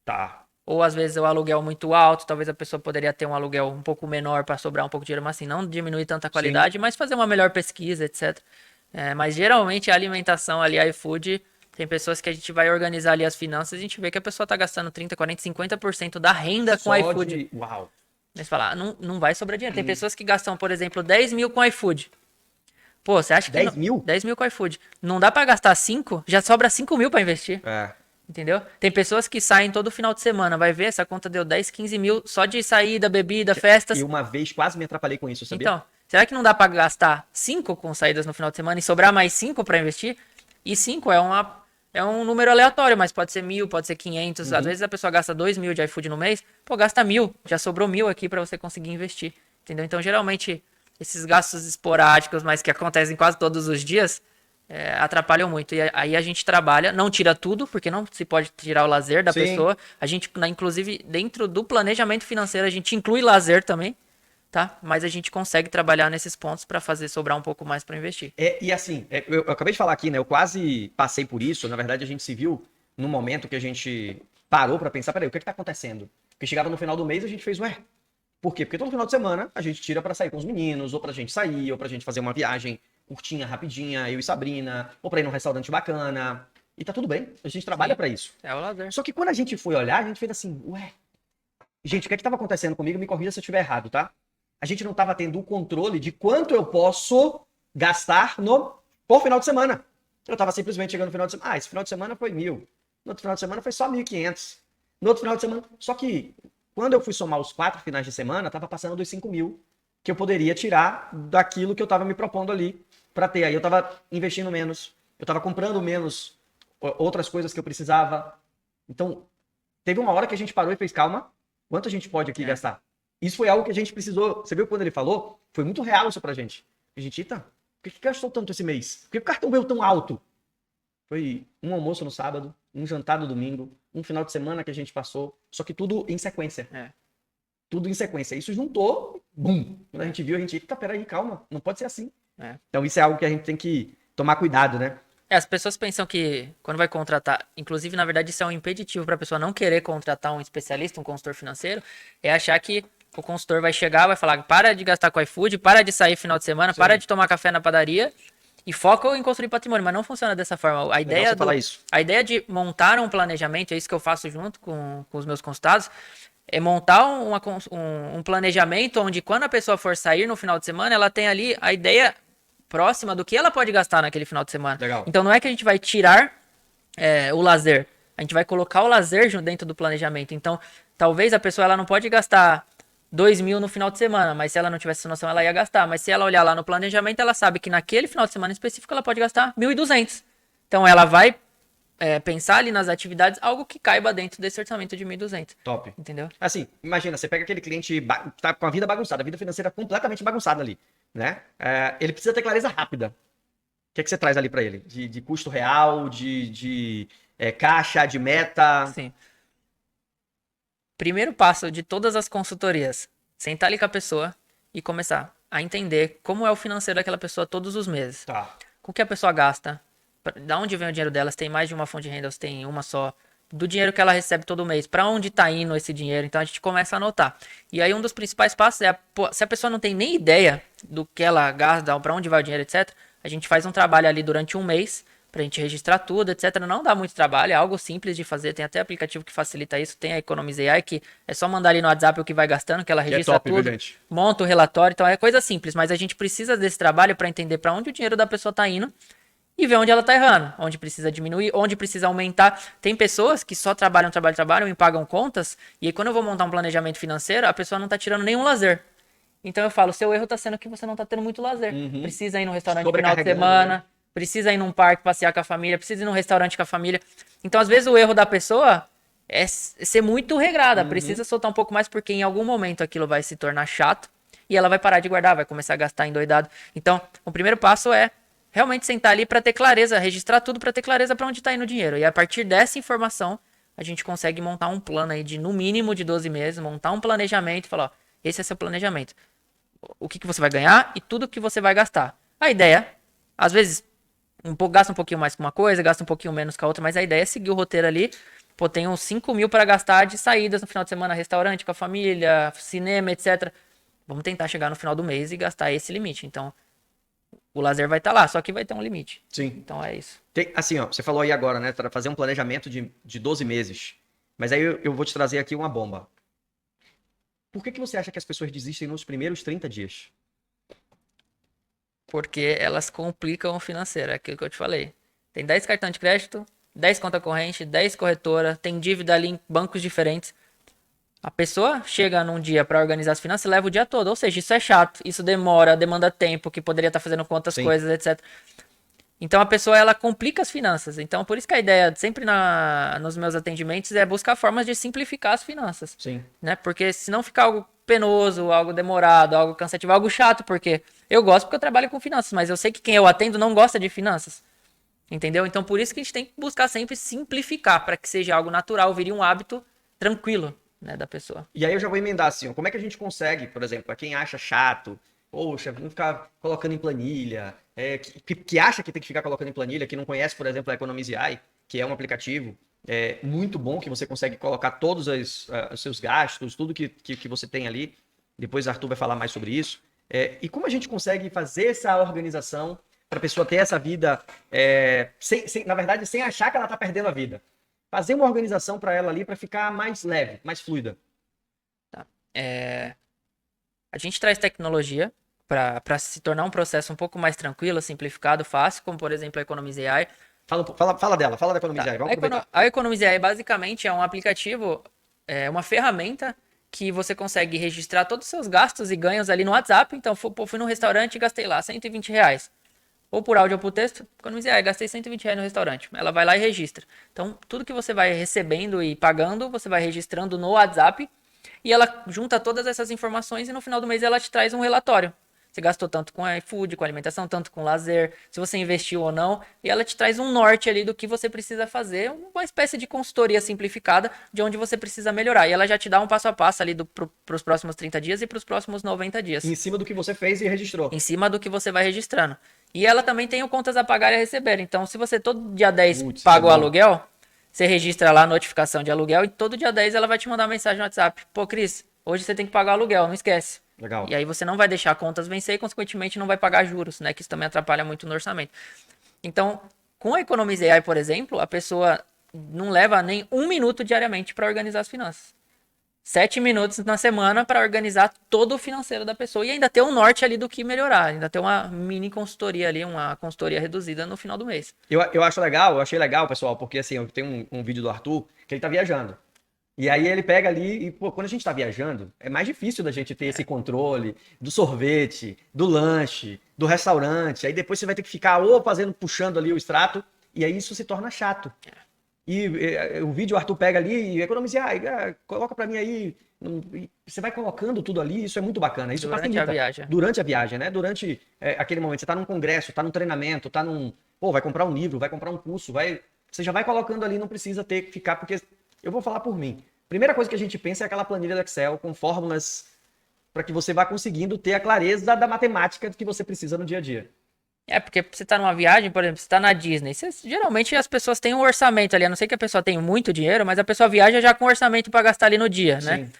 Tá. Ou às vezes o aluguel muito alto. Talvez a pessoa poderia ter um aluguel um pouco menor para sobrar um pouco de dinheiro, mas assim, não diminuir tanta qualidade, mas fazer uma melhor pesquisa, etc. Mas geralmente a alimentação ali, iFood, tem pessoas que a gente vai organizar ali as finanças e a gente vê que a pessoa tá gastando 30, 40, 50% da renda com iFood. Uau. Mas fala, não vai sobrar dinheiro. Tem pessoas que gastam, por exemplo, 10 mil com iFood. Pô, você acha que... 10 mil? 10 mil com iFood. Não dá pra gastar 5? Já sobra 5 mil pra investir. Entendeu? Tem pessoas que saem todo final de semana. Vai ver, essa conta deu 10, 15 mil só de saída, bebida, festas. E uma vez quase me atrapalhei com isso, sabia? Então, será que não dá pra gastar 5 com saídas no final de semana e sobrar mais 5 pra investir? E 5 é um número aleatório, mas pode ser 1.000, pode ser 500. Às vezes a pessoa gasta 2 mil de iFood no mês. Pô, gasta 1.000. Já sobrou 1.000 aqui pra você conseguir investir. Entendeu? Então, geralmente... esses gastos esporádicos, mas que acontecem quase todos os dias, atrapalham muito. E aí a gente trabalha, não tira tudo, porque não se pode tirar o lazer da pessoa. A gente, inclusive, dentro do planejamento financeiro, a gente inclui lazer também, tá? Mas a gente consegue trabalhar nesses pontos para fazer sobrar um pouco mais para investir. E assim, eu acabei de falar aqui, né? Eu quase passei por isso. Na verdade, a gente se viu num momento que a gente parou para pensar, peraí, o que tá acontecendo? Porque chegava no final do mês, a gente fez, por quê? Porque todo final de semana a gente tira pra sair com os meninos, ou pra gente sair, ou pra gente fazer uma viagem curtinha, rapidinha, eu e Sabrina, ou pra ir num restaurante bacana. E tá tudo bem, a gente trabalha pra isso. É o lazer. Só que quando a gente foi olhar, a gente fez assim, gente, o que é que tava acontecendo comigo? Me corrija se eu estiver errado, tá? A gente não tava tendo o controle de quanto eu posso gastar por final de semana. Eu tava simplesmente chegando no final de semana, esse final de semana foi 1.000. No outro final de semana foi só 1.500. No outro final de semana, só que quando eu fui somar os 4 finais de semana, tava passando dos 5.000 que eu poderia tirar daquilo que eu tava me propondo ali para ter. Aí eu tava investindo menos, eu tava comprando menos outras coisas que eu precisava. Então, teve uma hora que a gente parou e fez, calma, quanto a gente pode aqui gastar? Isso foi algo que a gente precisou. Você viu quando ele falou? Foi muito real isso pra gente. A gente, eita, por que gastou tanto esse mês? Por que o cartão veio tão alto? Foi um almoço no sábado, um jantar no domingo, um final de semana que a gente passou, só que tudo em sequência. Tudo em sequência. Isso juntou, bum. Quando a gente viu, a gente, eita, peraí, calma, não pode ser assim. Então isso é algo que a gente tem que tomar cuidado, né? As pessoas pensam que quando vai contratar, inclusive na verdade isso é um impeditivo para a pessoa não querer contratar um especialista, um consultor financeiro, é achar que o consultor vai chegar, vai falar, para de gastar com iFood, para de sair final de semana, para de tomar café na padaria e foca em construir patrimônio, mas não funciona dessa forma. A ideia de montar um planejamento, é isso que eu faço junto com os meus consultados, é montar um planejamento onde quando a pessoa for sair no final de semana, ela tem ali a ideia próxima do que ela pode gastar naquele final de semana. Legal. Então não é que a gente vai tirar o lazer, a gente vai colocar o lazer dentro do planejamento. Então talvez a pessoa ela não pode gastar 2.000 no final de semana, mas se ela não tivesse essa noção ela ia gastar. Mas se ela olhar lá no planejamento, ela sabe que naquele final de semana específico ela pode gastar 1.200. Então ela vai pensar ali nas atividades, algo que caiba dentro desse orçamento de 1.200. Top. Entendeu? Assim, imagina, você pega aquele cliente que tá com a vida bagunçada, a vida financeira completamente bagunçada ali, né? Ele precisa ter clareza rápida. O que você traz ali para ele? De custo real, de caixa, de meta? Sim. Primeiro passo de todas as consultorias, sentar ali com a pessoa e começar a entender como é o financeiro daquela pessoa todos os meses. Tá. Com o que a pessoa gasta, da onde vem o dinheiro dela, se tem mais de uma fonte de renda, se tem uma só, do dinheiro que ela recebe todo mês, para onde está indo esse dinheiro, então a gente começa a anotar. E aí um dos principais passos é, se a pessoa não tem nem ideia do que ela gasta, para onde vai o dinheiro, etc., a gente faz um trabalho ali durante um mês, pra gente registrar tudo, etc. Não dá muito trabalho, é algo simples de fazer, tem até aplicativo que facilita isso, tem a Economize AI, que é só mandar ali no WhatsApp o que vai gastando, que ela registra top, tudo, viu, gente? monta o relatório, então é coisa simples, mas a gente precisa desse trabalho para entender para onde o dinheiro da pessoa tá indo, e ver onde ela tá errando, onde precisa diminuir, onde precisa aumentar. Tem pessoas que só trabalham e pagam contas, e aí quando eu vou montar um planejamento financeiro, a pessoa não tá tirando nenhum lazer. Então eu falo, seu erro tá sendo que você não tá tendo muito lazer. Precisa ir no restaurante no final de semana, né? Precisa ir num parque passear com a família, precisa ir num restaurante com a família. Então às vezes o erro da pessoa é ser muito regrada, precisa soltar um pouco mais, porque em algum momento aquilo vai se tornar chato, e ela vai parar de guardar, vai começar a gastar endoidado. Então o primeiro passo é realmente sentar ali para ter clareza, registrar tudo para ter clareza para onde está indo o dinheiro. E a partir dessa informação, a gente consegue montar um plano aí de no mínimo de 12 meses, montar um planejamento e falar, ó, esse é seu planejamento. O que você vai ganhar e tudo que você vai gastar. A ideia, às vezes, gasta um pouquinho mais com uma coisa, gasta um pouquinho menos com a outra, mas a ideia é seguir o roteiro ali. Pô, tem uns 5.000 para gastar de saídas no final de semana, restaurante com a família, cinema, etc. Vamos tentar chegar no final do mês e gastar esse limite. Então, o lazer vai estar lá, só que vai ter um limite. Sim. Então é isso. Assim, ó, você falou aí agora, né? Para fazer um planejamento de 12 meses. Mas aí eu vou te trazer aqui uma bomba. Por que você acha que as pessoas desistem nos primeiros 30 dias? Porque elas complicam o financeiro, é aquilo que eu te falei. Tem 10 cartões de crédito, 10 conta corrente, 10 corretora, tem dívida ali em bancos diferentes. A pessoa chega num dia para organizar as finanças e leva o dia todo. Ou seja, isso é chato, isso demanda tempo, que poderia estar fazendo com outras coisas, etc. Então a pessoa ela complica as finanças. Então por isso que a ideia sempre nos meus atendimentos é buscar formas de simplificar as finanças. Sim. Né? Porque senão fica algo penoso, algo demorado, algo cansativo, algo chato, porque eu gosto porque eu trabalho com finanças, mas eu sei que quem eu atendo não gosta de finanças. Entendeu? Então por isso que a gente tem que buscar sempre simplificar, para que seja algo natural, vire um hábito tranquilo, né, da pessoa. E aí eu já vou emendar assim, ó, como é que a gente consegue, por exemplo, para quem acha chato, poxa, vamos ficar colocando em planilha, que acha que tem que ficar colocando em planilha, que não conhece, por exemplo, a Economize AI, que é um aplicativo muito bom, que você consegue colocar todos os seus gastos, tudo que você tem ali. Depois o Arthur vai falar mais sobre isso. E como a gente consegue fazer essa organização para a pessoa ter essa vida, na verdade, sem achar que ela está perdendo a vida. Fazer uma organização para ela ali para ficar mais leve, mais fluida. Tá. A gente traz tecnologia para se tornar um processo um pouco mais tranquilo, simplificado, fácil, como por exemplo a Economize AI. Fala dela, fala da Economize AI, vamos aproveitar. A Economize AI basicamente é um aplicativo, uma ferramenta que você consegue registrar todos os seus gastos e ganhos ali no WhatsApp. Então, fui no restaurante e gastei lá R$ 120. Ou por áudio ou por texto, Economize AI, gastei R$ 120 no restaurante. Ela vai lá e registra. Então, tudo que você vai recebendo e pagando, você vai registrando no WhatsApp. E ela junta todas essas informações e no final do mês ela te traz um relatório. Você gastou tanto com iFood, com alimentação, tanto com lazer, se você investiu ou não. E ela te traz um norte ali do que você precisa fazer, uma espécie de consultoria simplificada de onde você precisa melhorar. E ela já te dá um passo a passo ali para os próximos 30 dias e para os próximos 90 dias. Em cima do que você fez e registrou. Em cima do que você vai registrando. E ela também tem o contas a pagar e a receber. Então, se você todo dia 10 paga o aluguel, você registra lá a notificação de aluguel e todo dia 10 ela vai te mandar uma mensagem no WhatsApp. Pô, Cris, hoje você tem que pagar o aluguel, não esquece. Legal. E aí você não vai deixar contas vencer e, consequentemente, não vai pagar juros, né? Que isso também atrapalha muito no orçamento. Então, com a Economize AI, por exemplo, a pessoa não leva nem 1 minuto diariamente para organizar as finanças. 7 minutos na semana para organizar todo o financeiro da pessoa e ainda ter um norte ali do que melhorar, ainda ter uma mini consultoria ali, uma consultoria reduzida no final do mês. Eu acho legal, eu achei legal, pessoal, porque assim, eu tenho um vídeo do Arthur que ele tá viajando. E aí ele pega ali e, pô, quando a gente tá viajando, é mais difícil da gente ter esse controle do sorvete, do lanche, do restaurante. Aí depois você vai ter que ficar ou puxando ali o extrato, e aí isso se torna chato. E o vídeo o Arthur pega ali e Economize AI, coloca pra mim aí. E você vai colocando tudo ali, isso é muito bacana. Isso Durante facilita. a viagem. Durante a viagem, né? Durante aquele momento, você tá num congresso, tá num treinamento, tá num. Pô, vai comprar um livro, vai comprar um curso, você já vai colocando ali, não precisa ter que ficar, porque eu vou falar por mim. Primeira coisa que a gente pensa é aquela planilha do Excel com fórmulas para que você vá conseguindo ter a clareza da matemática que você precisa no dia a dia. Porque você tá numa viagem, por exemplo, você tá na Disney. Geralmente as pessoas têm um orçamento ali, a não ser que a pessoa tenha muito dinheiro, mas a pessoa viaja já com um orçamento para gastar ali no dia, né? Sim.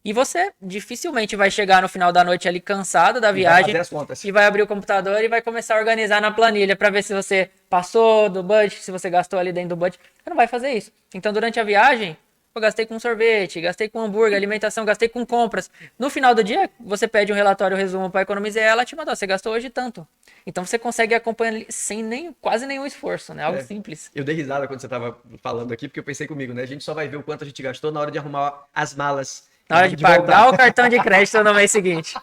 E você dificilmente vai chegar no final da noite ali cansado da viagem vai fazer as contas. E vai abrir o computador e vai começar a organizar na planilha para ver se você passou do budget, se você gastou ali dentro do budget. Você não vai fazer isso. Então, durante a viagem, eu gastei com sorvete, gastei com hambúrguer, alimentação, gastei com compras. No final do dia, você pede um relatório, resumo para economizar, ela te mandou, você gastou hoje tanto. Então você consegue acompanhar sem quase nenhum esforço, né? Algo simples. Eu dei risada quando você estava falando aqui, porque eu pensei comigo, né? A gente só vai ver o quanto a gente gastou na hora de arrumar as malas. Na hora de pagar voltar o cartão de crédito no mês seguinte.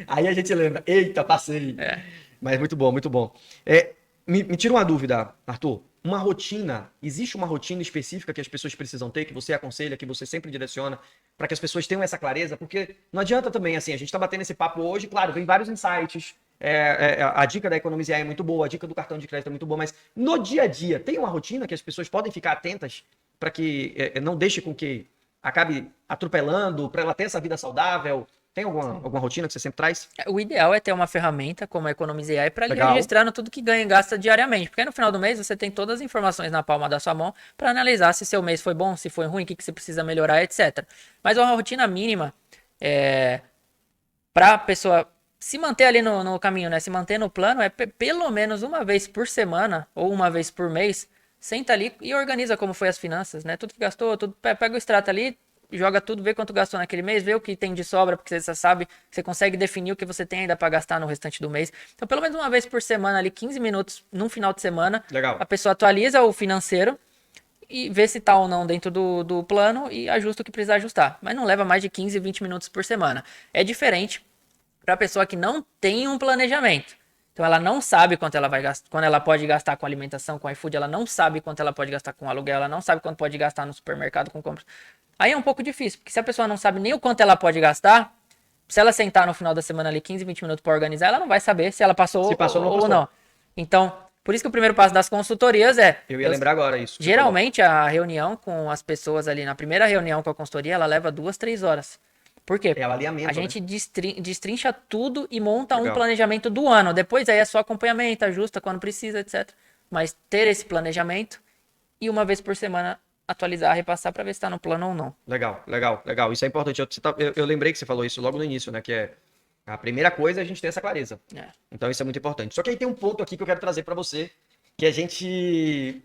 Aí a gente lembra, eita, passei. Mas muito bom, muito bom. Me tira uma dúvida, Arthur. Uma rotina, existe uma rotina específica que as pessoas precisam ter, que você aconselha, que você sempre direciona, para que as pessoas tenham essa clareza? Porque não adianta também, assim, a gente está batendo esse papo hoje, claro, vem vários insights, a dica da Economize AI é muito boa, a dica do cartão de crédito é muito boa, mas no dia a dia, tem uma rotina que as pessoas podem ficar atentas para que não deixe com que acabe atropelando, para ela ter essa vida saudável? Tem alguma rotina que você sempre traz? O ideal é ter uma ferramenta como a Economize AI para Legal. registrando tudo que ganha e gasta diariamente. Porque aí no final do mês você tem todas as informações na palma da sua mão para analisar se seu mês foi bom, se foi ruim, o que você precisa melhorar, etc. Mas uma rotina mínima para a pessoa se manter ali no caminho, né? Se manter no plano é pelo menos uma vez por semana ou uma vez por mês. Senta ali e organiza como foi as finanças, né? Tudo que gastou, tudo, pega o extrato ali, joga tudo, vê quanto gastou naquele mês, vê o que tem de sobra, porque você já sabe, você consegue definir o que você tem ainda para gastar no restante do mês. Então, pelo menos uma vez por semana, ali, 15 minutos, num final de semana, Legal. A pessoa atualiza o financeiro e vê se tá ou não dentro do plano e ajusta o que precisar ajustar. Mas não leva mais de 15, 20 minutos por semana. É diferente para a pessoa que não tem um planejamento. Então ela não sabe quanto ela vai gastar, quando ela pode gastar com alimentação, com iFood, ela não sabe quanto ela pode gastar com aluguel, ela não sabe quanto pode gastar no supermercado com compras. Aí é um pouco difícil, porque se a pessoa não sabe nem o quanto ela pode gastar, se ela sentar no final da semana ali 15, 20 minutos para organizar, ela não vai saber se ela passou ou não. Então, por isso que o primeiro passo das consultorias Eu ia lembrar agora isso. Geralmente a reunião com as pessoas ali, na primeira reunião com a consultoria, ela leva 2, 3 horas. Por quê? É o alinhamento, a gente né? destrincha tudo e monta um planejamento do ano. Depois aí é só acompanhamento, ajusta quando precisa, etc. Mas ter esse planejamento e uma vez por semana atualizar, repassar para ver se está no plano ou não. Legal, legal, legal. Isso é importante. Eu lembrei que você falou isso logo no início, né? Que é a primeira coisa é a gente ter essa clareza. Então isso é muito importante. Só que aí tem um ponto aqui que eu quero trazer para você, que a gente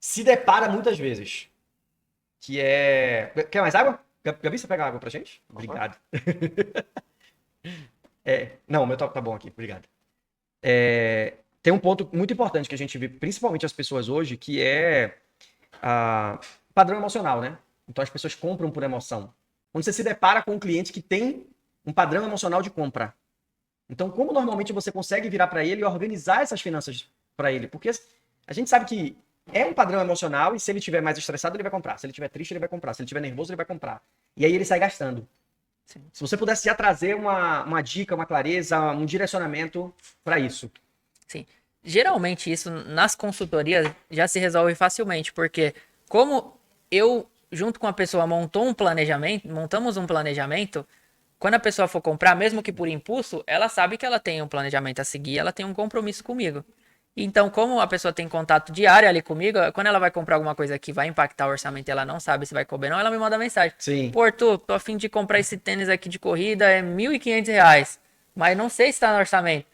se depara muitas vezes. Que é... Quer mais água? Gabi, você pega água pra gente? Obrigado. Não, o meu tá bom aqui, obrigado. Tem um ponto muito importante que a gente vê, principalmente as pessoas hoje, que é padrão emocional, né? Então as pessoas compram por emoção. Quando você se depara com um cliente que tem um padrão emocional de compra. Então, como normalmente você consegue virar para ele e organizar essas finanças para ele? Porque a gente sabe que é um padrão emocional e se ele estiver mais estressado, ele vai comprar. Se ele estiver triste, ele vai comprar. Se ele estiver nervoso, ele vai comprar. E aí ele sai gastando. Sim. Se você pudesse já trazer uma dica, uma clareza, um direcionamento para isso. Sim. Geralmente isso nas consultorias já se resolve facilmente, porque como eu, junto com a pessoa, montamos um planejamento, quando a pessoa for comprar, mesmo que por impulso, ela sabe que ela tem um planejamento a seguir, ela tem um compromisso comigo. Então, como a pessoa tem contato diário ali comigo, quando ela vai comprar alguma coisa que vai impactar o orçamento e ela não sabe se vai couber ou não, ela me manda mensagem. Sim. Pô, Arthur, tô a fim de comprar esse tênis aqui de corrida, é R$ 1.500, mas não sei se tá no orçamento.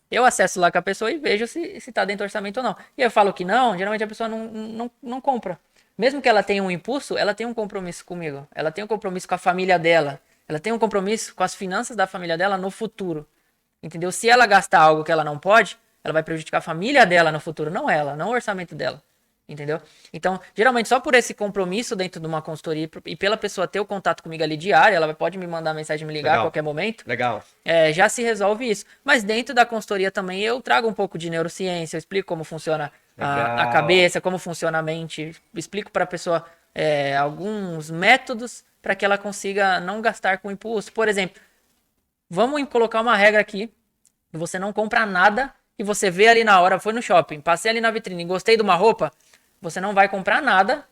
Eu acesso lá com a pessoa e vejo se tá dentro do orçamento ou não. E eu falo que não, geralmente a pessoa não compra. Mesmo que ela tenha um impulso, ela tem um compromisso comigo. Ela tem um compromisso com a família dela. Ela tem um compromisso com as finanças da família dela no futuro. Entendeu? Se ela gastar algo que ela não pode, ela vai prejudicar a família dela no futuro, não ela, não o orçamento dela. Entendeu? Então, geralmente, só por esse compromisso dentro de uma consultoria e pela pessoa ter o contato comigo ali diário, ela pode me mandar mensagem, me ligar Legal. a qualquer momento. Legal. Já se resolve isso. Mas dentro da consultoria também eu trago um pouco de neurociência, eu explico como funciona a cabeça, como funciona a mente, explico para a pessoa alguns métodos para que ela consiga não gastar com impulso. Por exemplo, vamos colocar uma regra aqui, você não compra nada e você vê ali na hora, foi no shopping, passei ali na vitrine, gostei de uma roupa, você não vai comprar nada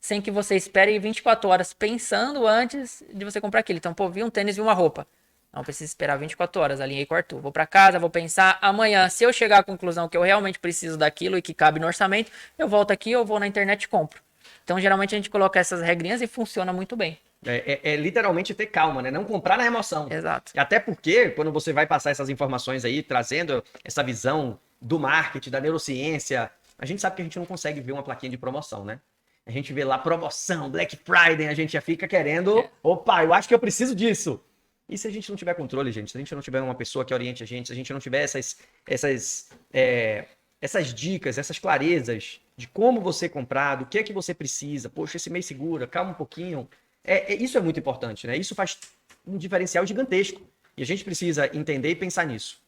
sem que você espere 24 horas pensando antes de você comprar aquilo. Então, pô, vi um tênis e uma roupa. Não precisa esperar 24 horas, alinhei com o Arthur. Vou pra casa, vou pensar. Amanhã, se eu chegar à conclusão que eu realmente preciso daquilo e que cabe no orçamento, eu volto aqui, eu vou na internet e compro. Então, geralmente, a gente coloca essas regrinhas e funciona muito bem. É literalmente ter calma, né? Não comprar na emoção. Exato. Até porque, quando você vai passar essas informações aí, trazendo essa visão do marketing, da neurociência, a gente sabe que a gente não consegue ver uma plaquinha de promoção, né? A gente vê lá promoção, Black Friday, a gente já fica querendo, opa, eu acho que eu preciso disso. E se a gente não tiver controle, gente, se a gente não tiver uma pessoa que oriente a gente, se a gente não tiver essas dicas, essas clarezas de como você comprar, do que é que você precisa, poxa, esse mês segura, calma um pouquinho. Isso é muito importante, né? Isso faz um diferencial gigantesco. E a gente precisa entender e pensar nisso.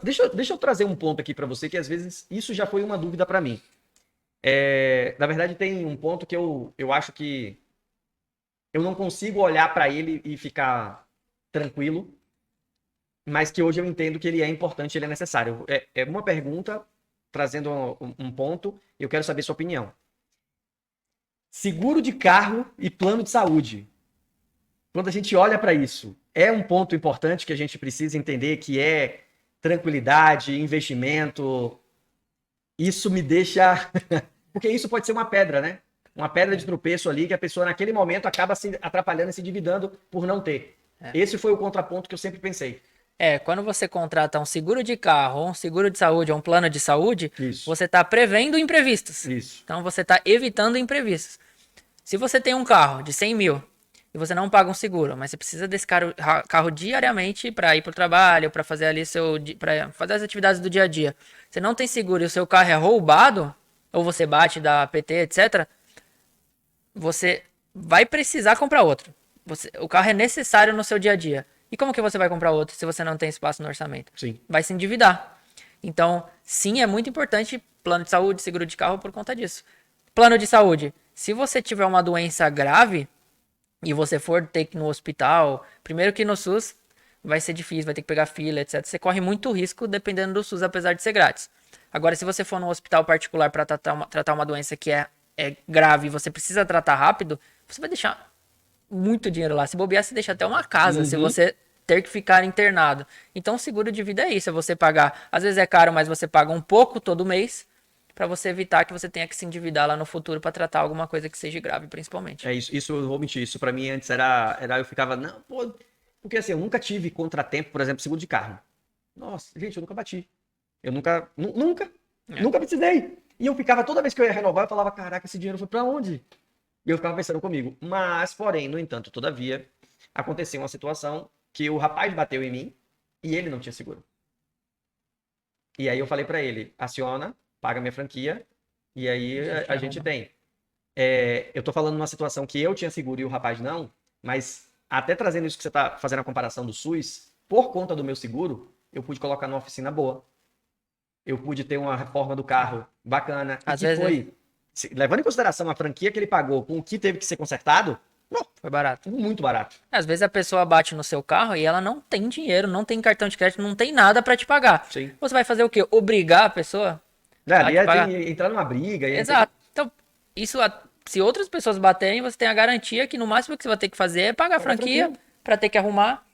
Deixa eu trazer um ponto aqui para você, que às vezes isso já foi uma dúvida para mim. Na verdade, tem um ponto que eu acho que eu não consigo olhar para ele e ficar tranquilo, mas que hoje eu entendo que ele é importante, ele é necessário. É uma pergunta, trazendo um ponto, eu quero saber sua opinião. Seguro de carro e plano de saúde. Quando a gente olha para isso, é um ponto importante que a gente precisa entender, que é tranquilidade, investimento. Isso me deixa... Porque isso pode ser uma pedra, né? Uma pedra de tropeço ali que a pessoa naquele momento acaba se atrapalhando e se endividando por não ter. Esse foi o contraponto que eu sempre pensei. Quando você contrata um seguro de carro, um seguro de saúde ou um plano de saúde, Isso. você está prevendo imprevistos. Isso. Então você está evitando imprevistos. Se você tem um carro de 100 mil e você não paga um seguro, mas você precisa desse carro diariamente para ir para o trabalho, para fazer ali para fazer as atividades do dia a dia. Você não tem seguro e o seu carro é roubado, ou você bate da PT, etc., você vai precisar comprar outro. O carro é necessário no seu dia a dia. E como que você vai comprar outro se você não tem espaço no orçamento? Sim. Vai se endividar. Então, sim, é muito importante plano de saúde, seguro de carro por conta disso. Plano de saúde. Se você tiver uma doença grave e você for ter que ir no hospital, primeiro que no SUS vai ser difícil, vai ter que pegar fila, etc. Você corre muito risco dependendo do SUS, apesar de ser grátis. Agora, se você for num hospital particular para tratar uma doença que é grave e você precisa tratar rápido, você vai deixar muito dinheiro lá. Se bobear, você deixa até uma casa, se você ter que ficar internado. Então, o seguro de vida é isso, é você pagar, às vezes é caro, mas você paga um pouco todo mês, para você evitar que você tenha que se endividar lá no futuro para tratar alguma coisa que seja grave, principalmente. Isso eu vou mentir. Isso para mim antes era eu ficava, não, pô, porque assim, eu nunca tive contratempo, por exemplo, seguro de carro. Nossa, gente, eu nunca bati. Eu nunca precisei. E eu ficava, toda vez que eu ia renovar, eu falava, caraca, esse dinheiro foi para onde? E eu ficava pensando comigo. Mas, porém, no entanto, todavia, aconteceu uma situação que o rapaz bateu em mim e ele não tinha seguro. E aí eu falei pra ele, aciona, paga minha franquia, e aí a gente tem. Eu tô falando numa situação que eu tinha seguro e o rapaz não, mas até trazendo isso que você tá fazendo a comparação do SUS, por conta do meu seguro, eu pude colocar numa oficina boa. Eu pude ter uma reforma do carro bacana. Às E que vezes foi, levando em consideração a franquia que ele pagou com o que teve que ser consertado, foi barato. muito barato. Às vezes a pessoa bate no seu carro e ela não tem dinheiro, não tem cartão de crédito, não tem nada pra te pagar. Sim. Você vai fazer o quê? Obrigar a pessoa a te pagar? Entrar numa briga. Exato. Então, isso, se outras pessoas baterem, você tem a garantia que no máximo que você vai ter que fazer é pagar a franquia pra ter que arrumar,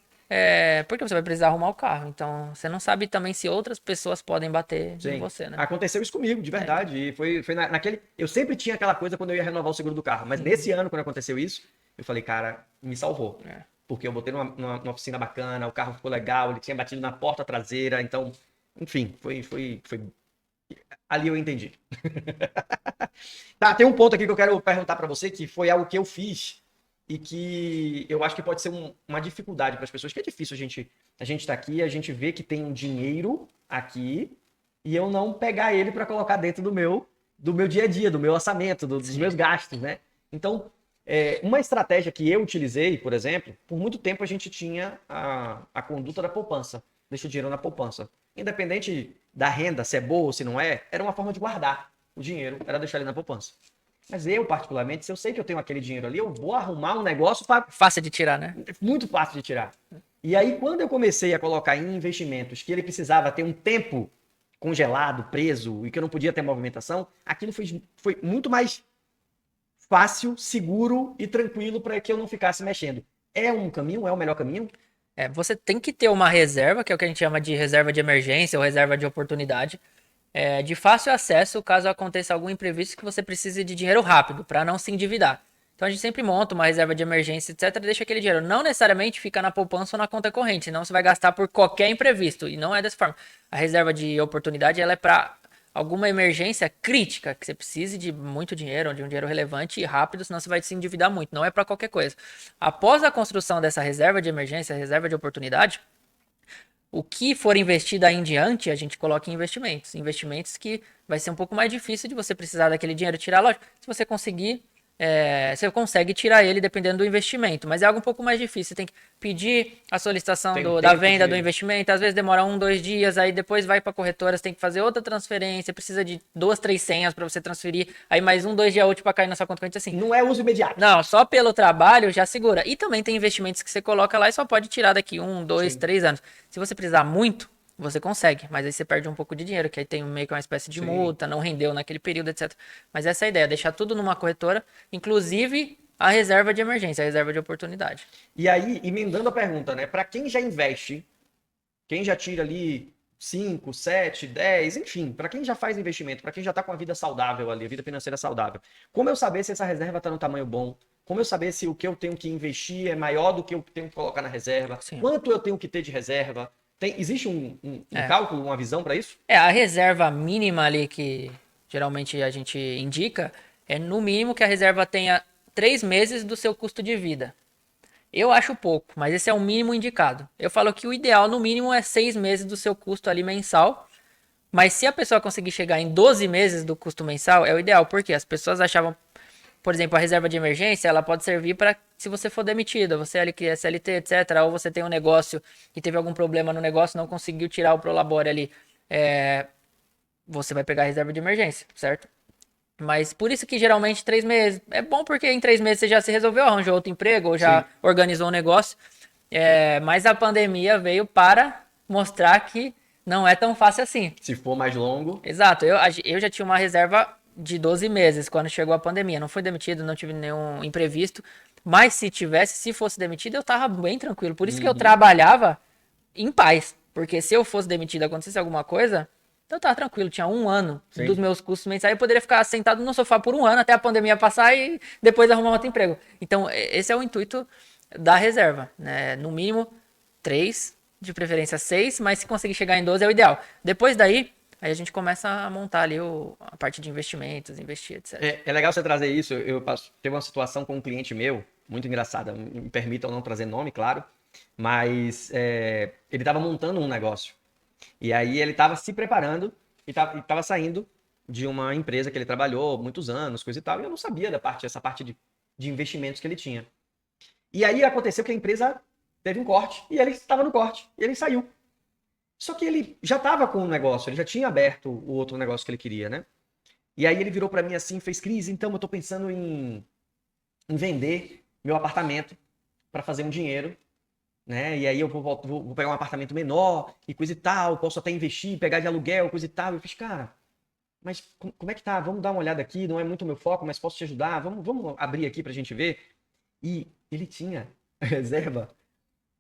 porque você vai precisar arrumar o carro. Então, você não sabe também se outras pessoas podem bater em você, né? Aconteceu isso comigo, de verdade. E foi naquele. Eu sempre tinha aquela coisa quando eu ia renovar o seguro do carro. Mas nesse ano, quando aconteceu isso, eu falei, cara, me salvou. Porque eu botei numa oficina bacana, o carro ficou legal, ele tinha batido na porta traseira. Então, enfim, foi. Ali eu entendi. Tá, tem um ponto aqui que eu quero perguntar pra você, que foi algo que eu fiz e que eu acho que pode ser uma dificuldade para as pessoas, que é difícil a gente tá aqui, a gente vê que tem um dinheiro aqui e eu não pegar ele para colocar dentro do meu dia a dia, do meu orçamento, dos meus gastos, né? Então, uma estratégia que eu utilizei, por exemplo, por muito tempo a gente tinha a conduta da poupança. Deixa o dinheiro na poupança. Independente da renda, se é boa ou se não é, era uma forma de guardar o dinheiro, era deixar ele na poupança. Mas eu, particularmente, se eu sei que eu tenho aquele dinheiro ali, eu vou arrumar um negócio para... Fácil de tirar, né? Muito fácil de tirar. E aí, quando eu comecei a colocar em investimentos que ele precisava ter um tempo congelado, preso, e que eu não podia ter movimentação, aquilo foi muito mais fácil, seguro e tranquilo para que eu não ficasse mexendo. É um caminho? É o melhor caminho? Você tem que ter uma reserva, que é o que a gente chama de reserva de emergência ou reserva de oportunidade, de fácil acesso caso aconteça algum imprevisto que você precise de dinheiro rápido, para não se endividar. Então a gente sempre monta uma reserva de emergência, etc. Deixa aquele dinheiro. Não necessariamente fica na poupança ou na conta corrente, senão você vai gastar por qualquer imprevisto. E não é dessa forma. A reserva de oportunidade ela é para alguma emergência crítica, que você precise de muito dinheiro, ou de um dinheiro relevante e rápido, senão você vai se endividar muito. Não é para qualquer coisa. Após a construção dessa reserva de emergência, reserva de oportunidade, o que for investido aí em diante, a gente coloca em investimentos. Investimentos que vai ser um pouco mais difícil de você precisar daquele dinheiro tirar, lógico. Se você conseguir, você consegue tirar ele dependendo do investimento, mas é algo um pouco mais difícil. Você tem que pedir a solicitação da venda do investimento, às vezes demora 1, 2 dias, aí depois vai para a corretora, você tem que fazer outra transferência, precisa de 2, 3 senhas para você transferir, aí mais 1, 2 dias úteis para cair na sua conta corrente, assim. Não é uso imediato. Não, só pelo trabalho já segura. E também tem investimentos que você coloca lá e só pode tirar daqui 1, 2, 3 anos. Se você precisar muito, você consegue, mas aí você perde um pouco de dinheiro, que aí tem meio que uma espécie de multa, não rendeu naquele período, etc. Mas essa é a ideia, deixar tudo numa corretora, inclusive a reserva de emergência, a reserva de oportunidade. E aí, emendando a pergunta, né? Para quem já investe, quem já tira ali 5, 7, 10, enfim, para quem já faz investimento, para quem já está com a vida saudável ali, a vida financeira saudável, como eu saber se essa reserva está no tamanho bom? Como eu saber se o que eu tenho que investir é maior do que eu tenho que colocar na reserva? Sim. Quanto eu tenho que ter de reserva? Existe um cálculo, uma visão para isso? A reserva mínima ali que geralmente a gente indica é no mínimo que a reserva tenha 3 meses do seu custo de vida. Eu acho pouco, mas esse é o mínimo indicado. Eu falo que o ideal no mínimo é 6 meses do seu custo ali mensal, mas se a pessoa conseguir chegar em 12 meses do custo mensal, é o ideal, porque as pessoas achavam, por exemplo, a reserva de emergência, ela pode servir para se você for demitido, você é CLT, etc., ou você tem um negócio e teve algum problema no negócio, não conseguiu tirar o Prolabore ali, você vai pegar a reserva de emergência, certo? Mas por isso que geralmente 3 meses, é bom porque em 3 meses você já se resolveu, arranjou outro emprego, ou já organizou um negócio, mas a pandemia veio para mostrar que não é tão fácil assim. Se for mais longo. Exato, eu já tinha uma reserva de 12 meses quando chegou a pandemia. Não fui demitido, não tive nenhum imprevisto. Mas se fosse demitido, eu tava bem tranquilo. Por isso que eu trabalhava em paz. Porque se eu fosse demitido e acontecesse alguma coisa, então eu tava tranquilo. Tinha 1 ano dos meus custos mensais. Eu poderia ficar sentado no sofá por 1 ano até a pandemia passar e depois arrumar outro emprego. Então, esse é o intuito da reserva, né? No mínimo 3, de preferência 6, mas se conseguir chegar em 12 é o ideal. Depois daí, aí a gente começa a montar ali a parte de investimentos, investir, etc. É legal você trazer isso. Teve uma situação com um cliente meu, muito engraçada. Me permitam não trazer nome, claro. Mas ele estava montando um negócio. E aí ele estava se preparando e estava saindo de uma empresa que ele trabalhou muitos anos, coisa e tal. E eu não sabia essa parte de investimentos que ele tinha. E aí aconteceu que a empresa teve um corte e ele estava no corte e ele saiu. Só que ele já estava com um negócio, ele já tinha aberto o outro negócio que ele queria, né? E aí ele virou para mim assim, fez: Cris, então eu tô pensando em vender meu apartamento para fazer um dinheiro, né? E aí eu vou pegar um apartamento menor e coisa e tal, posso até investir, pegar de aluguel, coisa e tal. Eu fiz: cara, mas como é que tá? Vamos dar uma olhada aqui, não é muito meu foco, mas posso te ajudar, vamos abrir aqui pra gente ver. E ele tinha reserva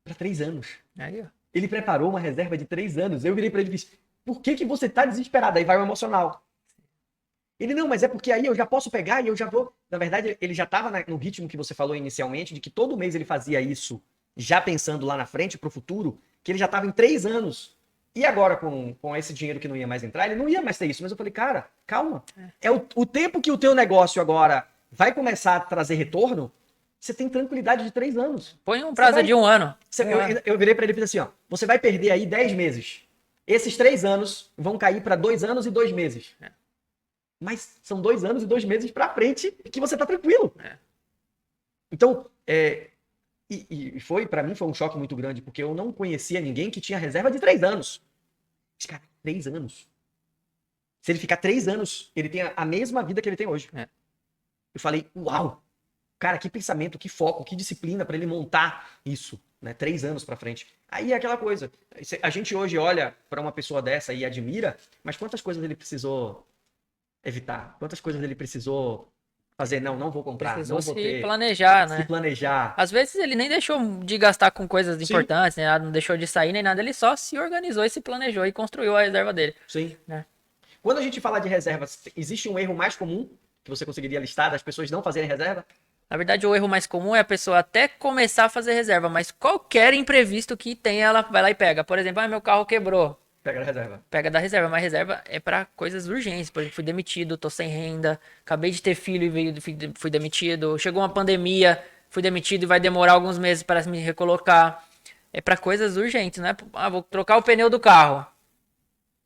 para 3 anos. Aí, ó. Ele preparou uma reserva de 3 anos. Eu virei para ele e disse: por que você tá desesperado? Aí vai o emocional. Ele: não, mas é porque aí eu já posso pegar e eu já vou. Na verdade, ele já estava no ritmo que você falou inicialmente, de que todo mês ele fazia isso, já pensando lá na frente, pro futuro, que ele já estava em 3 anos. E agora, com esse dinheiro que não ia mais entrar, ele não ia mais ter isso. Mas eu falei: cara, calma. É o tempo que o teu negócio agora vai começar a trazer retorno, você tem tranquilidade de 3 anos. Põe um prazo de 1 ano. Eu virei para ele e falei assim: ó, você vai perder aí 10 meses. Esses 3 anos vão cair para 2 anos e 2 meses. Mas são 2 anos e 2 meses para frente que você tá tranquilo. Então, para mim foi um choque muito grande, porque eu não conhecia ninguém que tinha reserva de 3 anos. Mas, cara, 3 anos. Se ele ficar 3 anos, ele tem a mesma vida que ele tem hoje. Eu falei: uau! Cara, que pensamento, que foco, que disciplina para ele montar isso, né? 3 anos para frente. Aí é aquela coisa. A gente hoje olha para uma pessoa dessa e admira, mas quantas coisas ele precisou evitar? Quantas coisas ele precisou fazer? Não vou comprar, Precisou não vou se ter. planejar, né? Se planejar. Às vezes ele nem deixou de gastar com coisas Sim. importantes, né? Não deixou de sair nem nada, ele só se organizou e se planejou e construiu a reserva dele. Sim. Né? Quando a gente fala de reservas, existe um erro mais comum que você conseguiria listar das pessoas não fazerem reserva? Na verdade, o erro mais comum é a pessoa até começar a fazer reserva, mas qualquer imprevisto que tenha, ela vai lá e pega. Por exemplo, meu carro quebrou. Pega a reserva. Pega da reserva, mas reserva é para coisas urgentes. Por exemplo, fui demitido, tô sem renda, acabei de ter filho e fui demitido. Chegou uma pandemia, fui demitido e vai demorar alguns meses para me recolocar. É para coisas urgentes, né? Vou trocar o pneu do carro.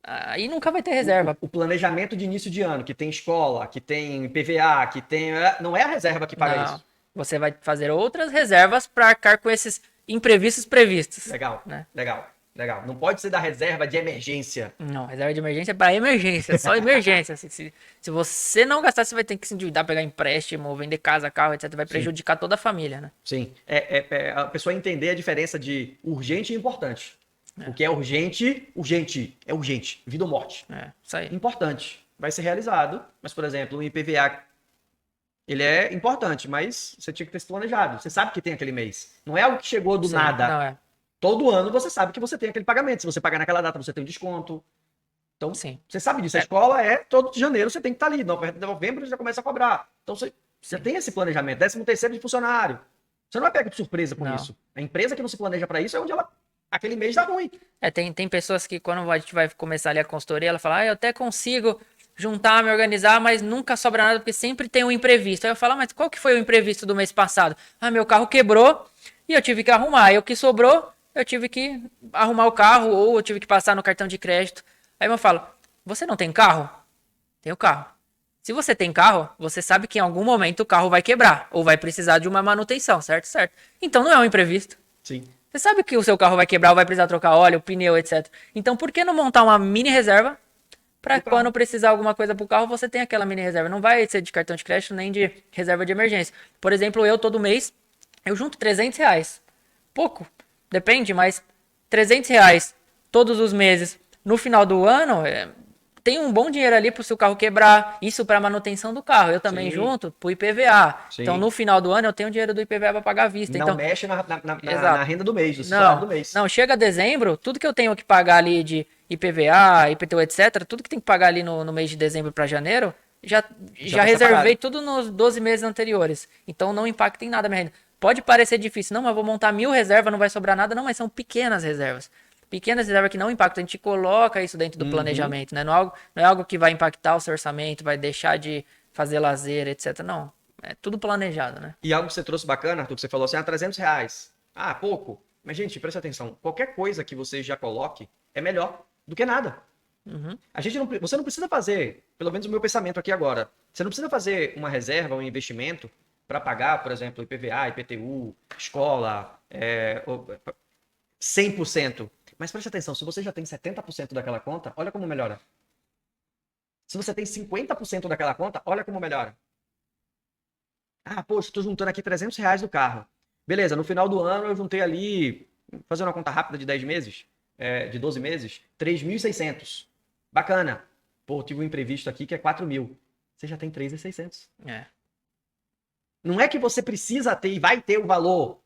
Aí nunca vai ter reserva. O planejamento de início de ano, que tem escola, que tem PVA, que tem. Não é a reserva que paga isso. Você vai fazer outras reservas para arcar com esses imprevistos previstos. Legal, né? legal. Não pode ser da reserva de emergência. Não, reserva de emergência é para emergência, só emergência. Se você não gastar, você vai ter que se endividar, pegar empréstimo, vender casa, carro, etc. Vai prejudicar toda a família, né? Sim. A pessoa entender a diferença de urgente e importante. O que é urgente, é urgente. Vida ou morte. Isso aí. Importante. Vai ser realizado. Mas, por exemplo, o IPVA, ele é importante, mas você tinha que ter se planejado. Você sabe que tem aquele mês. Não é algo que chegou do nada. Não é. Todo ano você sabe que você tem aquele pagamento. Se você pagar naquela data, você tem um desconto. Então, você sabe disso. A escola todo de janeiro você tem que estar ali. Novembro você já começa a cobrar. Então, você tem esse planejamento. 13º de funcionário. Você não é pego de surpresa com isso. A empresa que não se planeja para isso é onde aquele mês dá ruim. Tem pessoas que quando a gente vai começar ali a consultoria, ela fala: eu até consigo juntar, me organizar, mas nunca sobra nada, porque sempre tem um imprevisto. Aí eu falo: mas qual que foi o imprevisto do mês passado? Meu carro quebrou e eu tive que arrumar. Aí o que sobrou, eu tive que arrumar o carro ou eu tive que passar no cartão de crédito. Aí eu falo: você não tem carro? Tenho carro. Se você tem carro, você sabe que em algum momento o carro vai quebrar ou vai precisar de uma manutenção, certo? Então não é um imprevisto. Sim. Você sabe que o seu carro vai quebrar ou vai precisar trocar óleo, pneu, etc. Então por que não montar uma mini reserva para quando precisar alguma coisa pro carro, você tem aquela mini reserva? Não vai ser de cartão de crédito nem de reserva de emergência. Por exemplo, eu todo mês, eu junto R$300. Pouco, depende, mas R$300 todos os meses. No final do ano, tem um bom dinheiro ali pro seu carro quebrar, isso para manutenção do carro. Eu também junto pro IPVA. Sim. Então no final do ano eu tenho dinheiro do IPVA para pagar à vista. Não então, mexe na renda do mês, do salário do mês. Não, chega dezembro, tudo que eu tenho que pagar ali de IPVA, IPTU, etc., tudo que tem que pagar ali no mês de dezembro para janeiro, já reservei tudo nos 12 meses anteriores. Então não impacta em nada a minha renda. Pode parecer difícil, não, mas vou montar 1000 reservas, não vai sobrar nada, não, mas são pequenas reservas. Pequenas reservas que não impactam, a gente coloca isso dentro do planejamento, né? Não é algo que vai impactar o seu orçamento, vai deixar de fazer lazer, etc. Não, é tudo planejado, né? E algo que você trouxe bacana, Arthur, que você falou assim, R$300. Pouco. Mas, gente, preste atenção. Qualquer coisa que você já coloque é melhor do que nada. Uhum. Você não precisa fazer, pelo menos o meu pensamento aqui agora, você não precisa fazer uma reserva, um investimento para pagar, por exemplo, IPVA, IPTU, escola, 100%. Mas preste atenção, se você já tem 70% daquela conta, olha como melhora. Se você tem 50% daquela conta, olha como melhora. Ah, poxa, estou juntando aqui R$ 300 do carro. Beleza, no final do ano eu juntei ali, fazendo uma conta rápida de 10 meses, de 12 meses, 3.600. Bacana. Pô, tive um imprevisto aqui que é 4.000. Você já tem 3.600. É, Não é que você precisa ter e vai ter o valor.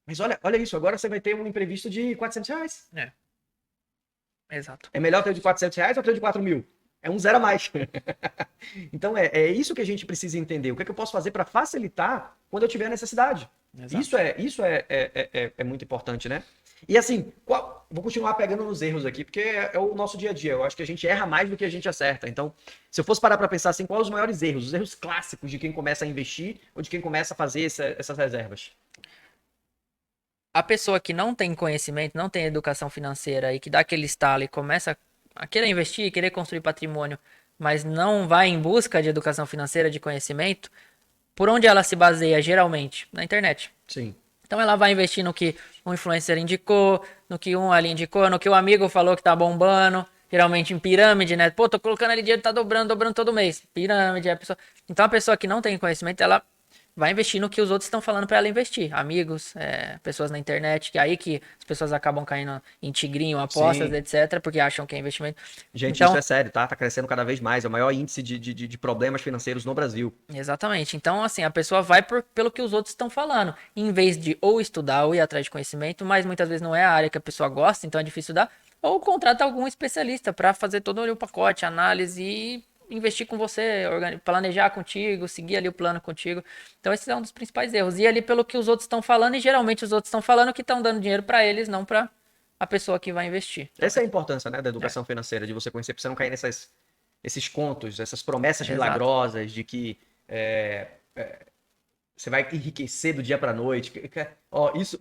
Mas olha isso, agora você vai ter um imprevisto de R$ 400. exato. É melhor ter o de R$ 400 ou ter o de 4.000? É um zero a mais. Então é isso que a gente precisa entender. O que é que eu posso fazer para facilitar quando eu tiver necessidade? Exato. Isso é muito importante, né? E assim, vou continuar pegando nos erros aqui, porque é o nosso dia a dia. Eu acho que a gente erra mais do que a gente acerta. Então, se eu fosse parar para pensar assim, quais os maiores erros? Os erros clássicos de quem começa a investir ou de quem começa a fazer essas reservas? A pessoa que não tem conhecimento, não tem educação financeira e que dá aquele estalo e começa a querer investir, querer construir patrimônio, mas não vai em busca de educação financeira, de conhecimento, por onde ela se baseia geralmente? Na internet. Sim. Então ela vai investir no que um influencer indicou, no que um ali indicou, no que o amigo falou que tá bombando, geralmente em pirâmide, né? Pô, tô colocando ali dinheiro, tá dobrando todo mês. Pirâmide, a pessoa. Então a pessoa que não tem conhecimento, ela vai investir no que os outros estão falando para ela investir. Amigos, pessoas na internet, que é aí que as pessoas acabam caindo em tigrinho, apostas, Sim. etc, porque acham que é investimento. Gente, isso Então, é sério, tá? Tá crescendo cada vez mais. É o maior índice de problemas financeiros no Brasil. exatamente. Então, assim, a pessoa vai pelo que os outros estão falando, em vez de ou estudar ou ir atrás de conhecimento, mas muitas vezes não é a área que a pessoa gosta, então é difícil dar, ou contrata algum especialista para fazer todo ali o pacote, análise e investir com você, planejar contigo, seguir ali o plano contigo. Então, esse é um dos principais erros. Ir ali pelo que os outros estão falando, e geralmente os outros estão falando que estão dando dinheiro para eles, não para a pessoa que vai investir. Então, Essa é a importância, né, da educação financeira, de você conhecer, pra você não cair esses contos, essas promessas exato. milagrosas de que você vai enriquecer do dia pra noite. Ó, isso,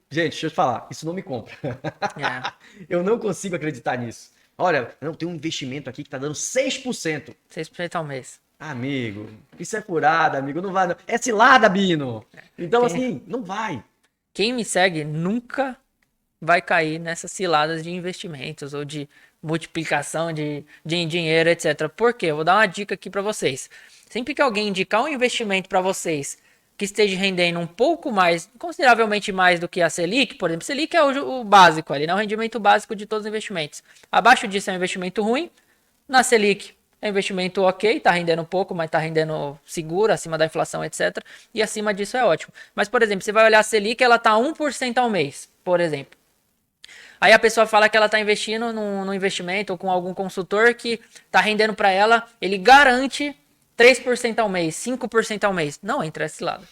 gente, deixa eu te falar, isso não me compra. É, Eu não consigo acreditar nisso. Olha, não, tem um investimento aqui que tá dando 6%. 6% ao mês. Amigo, isso é furada, amigo, não vai não. É cilada, Bino. Então, Quem, assim, não vai. quem me segue nunca vai cair nessas ciladas de investimentos ou de multiplicação de dinheiro, etc. Por quê? Eu vou dar uma dica aqui para vocês. Sempre que alguém indicar um investimento para vocês que esteja rendendo um pouco mais, consideravelmente mais do que a Selic, por exemplo, Selic é o básico ali, né? O rendimento básico de todos os investimentos. Abaixo disso é um investimento ruim, na Selic é um investimento ok, tá rendendo pouco, mas tá rendendo seguro, acima da inflação, etc. E acima disso é ótimo. Mas, por exemplo, você vai olhar a Selic, ela tá 1% ao mês, por exemplo. Aí a pessoa fala que ela está investindo num investimento ou com algum consultor que está rendendo para ela, ele garante 3% ao mês, 5% ao mês. Não entra esse lado.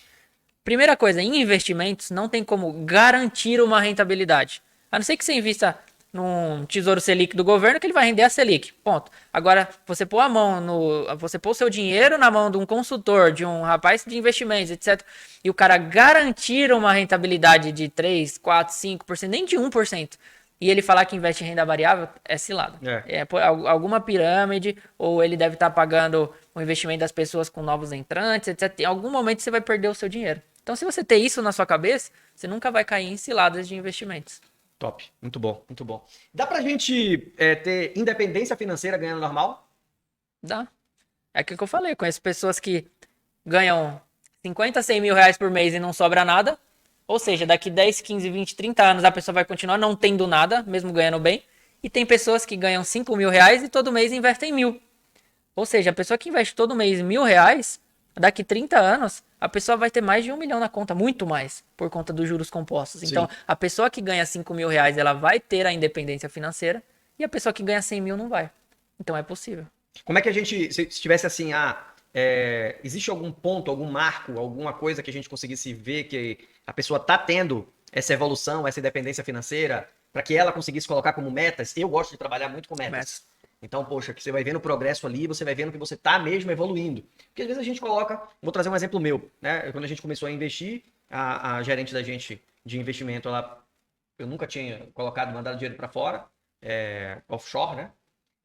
Primeira coisa, em investimentos não tem como garantir uma rentabilidade. A não ser que você invista num Tesouro Selic do governo que ele vai render a Selic. Ponto. Agora, você pôr o seu dinheiro na mão de um consultor, de um rapaz de investimentos, etc. E o cara garantir uma rentabilidade de 3, 4, 5%, nem de 1%. E ele falar que investe em renda variável, é cilada. É por alguma pirâmide, ou ele deve estar pagando o investimento das pessoas com novos entrantes, etc. Em algum momento você vai perder o seu dinheiro. Então, se você ter isso na sua cabeça, você nunca vai cair em ciladas de investimentos. Top, muito bom, muito bom. Dá pra gente ter independência financeira ganhando normal? Dá. É aquilo que eu falei, eu conheço pessoas que ganham 50, 100 mil reais por mês e não sobra nada. Ou seja, daqui 10, 15, 20, 30 anos a pessoa vai continuar não tendo nada, mesmo ganhando bem. E tem pessoas que ganham 5 mil reais e todo mês investem 1.000. Ou seja, a pessoa que investe todo mês 1.000 reais, daqui 30 anos, a pessoa vai ter mais de 1 milhão na conta, muito mais, por conta dos juros compostos. Então, Sim. a pessoa que ganha 5 mil reais, ela vai ter a independência financeira, e a pessoa que ganha 100 mil não vai. Então, é possível. Como é que a gente, se tivesse assim, existe algum ponto, algum marco, alguma coisa que a gente conseguisse ver que a pessoa tá tendo essa evolução, essa independência financeira, para que ela conseguisse colocar como metas? Eu gosto de trabalhar muito com metas. Então, poxa, que você vai vendo o progresso ali, você vai vendo que você tá mesmo evoluindo. Porque às vezes a gente coloca, vou trazer um exemplo meu, né? Quando a gente começou a investir, a gerente da gente de investimento, ela eu nunca tinha mandado dinheiro para fora, offshore, né?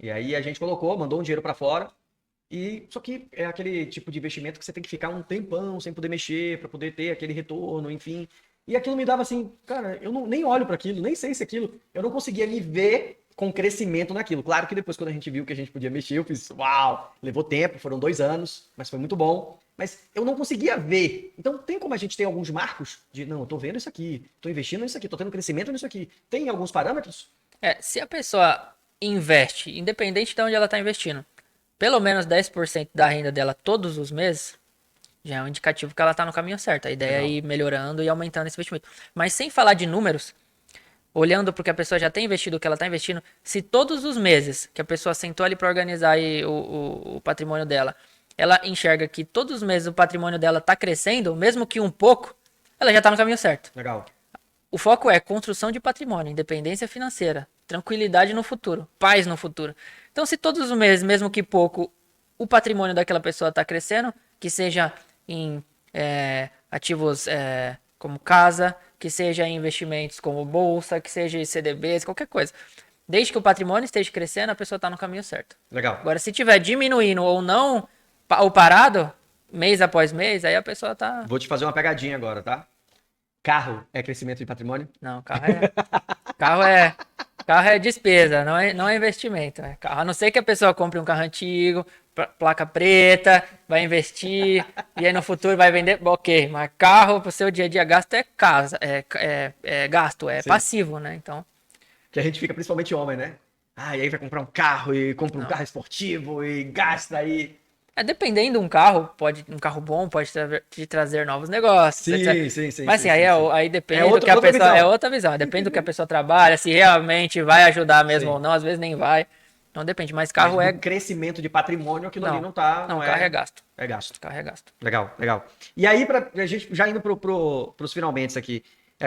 E aí a gente mandou um dinheiro para fora. E só que é aquele tipo de investimento que você tem que ficar um tempão sem poder mexer para poder ter aquele retorno, enfim. E aquilo me dava assim, cara, eu nem olho para aquilo, nem sei se aquilo, eu não conseguia me ver com crescimento naquilo. Claro que depois quando a gente viu que a gente podia mexer, eu fiz, uau, levou tempo, foram 2 anos, mas foi muito bom. Mas eu não conseguia ver. Então tem como a gente ter alguns marcos de, não, eu tô vendo isso aqui, tô investindo nisso aqui, tô tendo crescimento nisso aqui. Tem alguns parâmetros? Se a pessoa investe, independente de onde ela está investindo, pelo menos 10% da renda dela todos os meses, já é um indicativo que ela está no caminho certo. A ideia é ir melhorando e aumentando esse investimento. Mas sem falar de números, olhando porque a pessoa já tem investido o que ela está investindo, se todos os meses que a pessoa sentou ali para organizar aí o patrimônio dela, ela enxerga que todos os meses o patrimônio dela está crescendo, mesmo que um pouco, ela já está no caminho certo. Legal. O foco é construção de patrimônio, independência financeira, tranquilidade no futuro, paz no futuro. Então, se todos os meses, mesmo que pouco, o patrimônio daquela pessoa está crescendo, que seja em ativos como casa, que seja em investimentos como bolsa, que seja em CDBs, qualquer coisa. Desde que o patrimônio esteja crescendo, a pessoa está no caminho certo. Legal. Agora, se estiver diminuindo ou não, ou parado, mês após mês, aí a pessoa está... Vou te fazer uma pegadinha agora, tá? Carro é crescimento de patrimônio? Não, carro é despesa, não é investimento. Carro, a não ser que a pessoa compre um carro antigo, placa preta, vai investir, e aí no futuro vai vender. Ok, mas carro pro seu dia a dia gasto é gasto, é Sim. passivo, né? Então. Que a gente fica, principalmente homem, né? E aí vai comprar um carro e compra um carro esportivo e gasta aí. Dependendo de um carro, um carro bom pode te trazer novos negócios. Sim. Mas assim, aí depende do que a pessoa. Visão. É outra visão. Depende do que a pessoa trabalha, se realmente vai ajudar mesmo ou não, às vezes nem vai. Então depende. Mas carro mas crescimento de patrimônio, aquilo ali não tá. Não, carro é gasto. É gasto. Carro é gasto. Legal. E aí, a gente já indo pros finalmente aqui,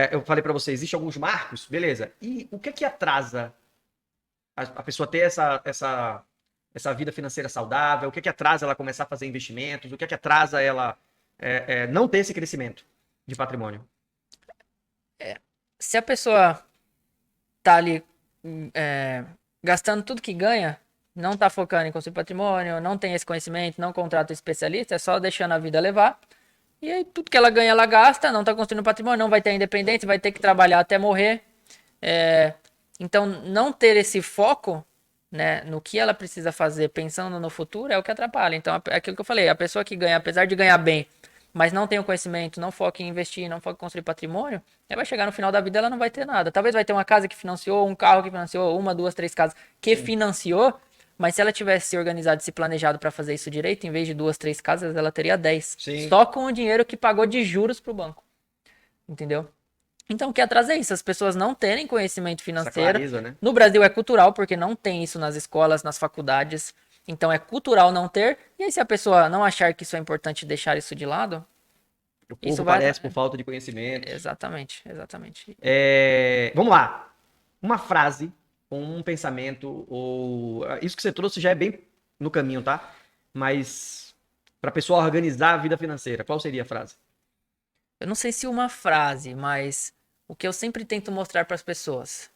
eu falei pra você, existem alguns marcos, beleza. E o que atrasa a pessoa ter essa vida financeira saudável? O que atrasa ela começar a fazer investimentos? O que atrasa ela não ter esse crescimento de patrimônio? Se a pessoa tá ali gastando tudo que ganha, não tá focando em construir patrimônio, não tem esse conhecimento, não contrata um especialista, é só deixando a vida levar. E aí tudo que ela ganha, ela gasta, não tá construindo patrimônio, não vai ter independência, vai ter que trabalhar até morrer. Então, não ter esse foco, né, no que ela precisa fazer pensando no futuro é o que atrapalha. Então, é aquilo que eu falei, a pessoa que ganha, apesar de ganhar bem, mas não tem o conhecimento, não foca em investir, não foca em construir patrimônio, ela vai chegar no final da vida, ela não vai ter nada. Talvez vai ter uma casa que financiou, um carro que financiou, 1, 2, 3 casas que financiou, mas se ela tivesse se organizado, se planejado para fazer isso direito, em vez de 2, 3 casas, ela teria 10. Sim. Só com o dinheiro que pagou de juros pro banco. Entendeu? Então, o que atrasa é isso, as pessoas não terem conhecimento financeiro. Clareza, né? No Brasil é cultural, porque não tem isso nas escolas, nas faculdades. Então, é cultural não ter. E aí, se a pessoa não achar que isso é importante deixar isso de lado... O povo parece por falta de conhecimento. Exatamente. Vamos lá. Uma frase, um pensamento, ou... Isso que você trouxe já é bem no caminho, tá? Mas, para a pessoa organizar a vida financeira, qual seria a frase? Eu não sei se uma frase, mas... O que eu sempre tento mostrar para as pessoas,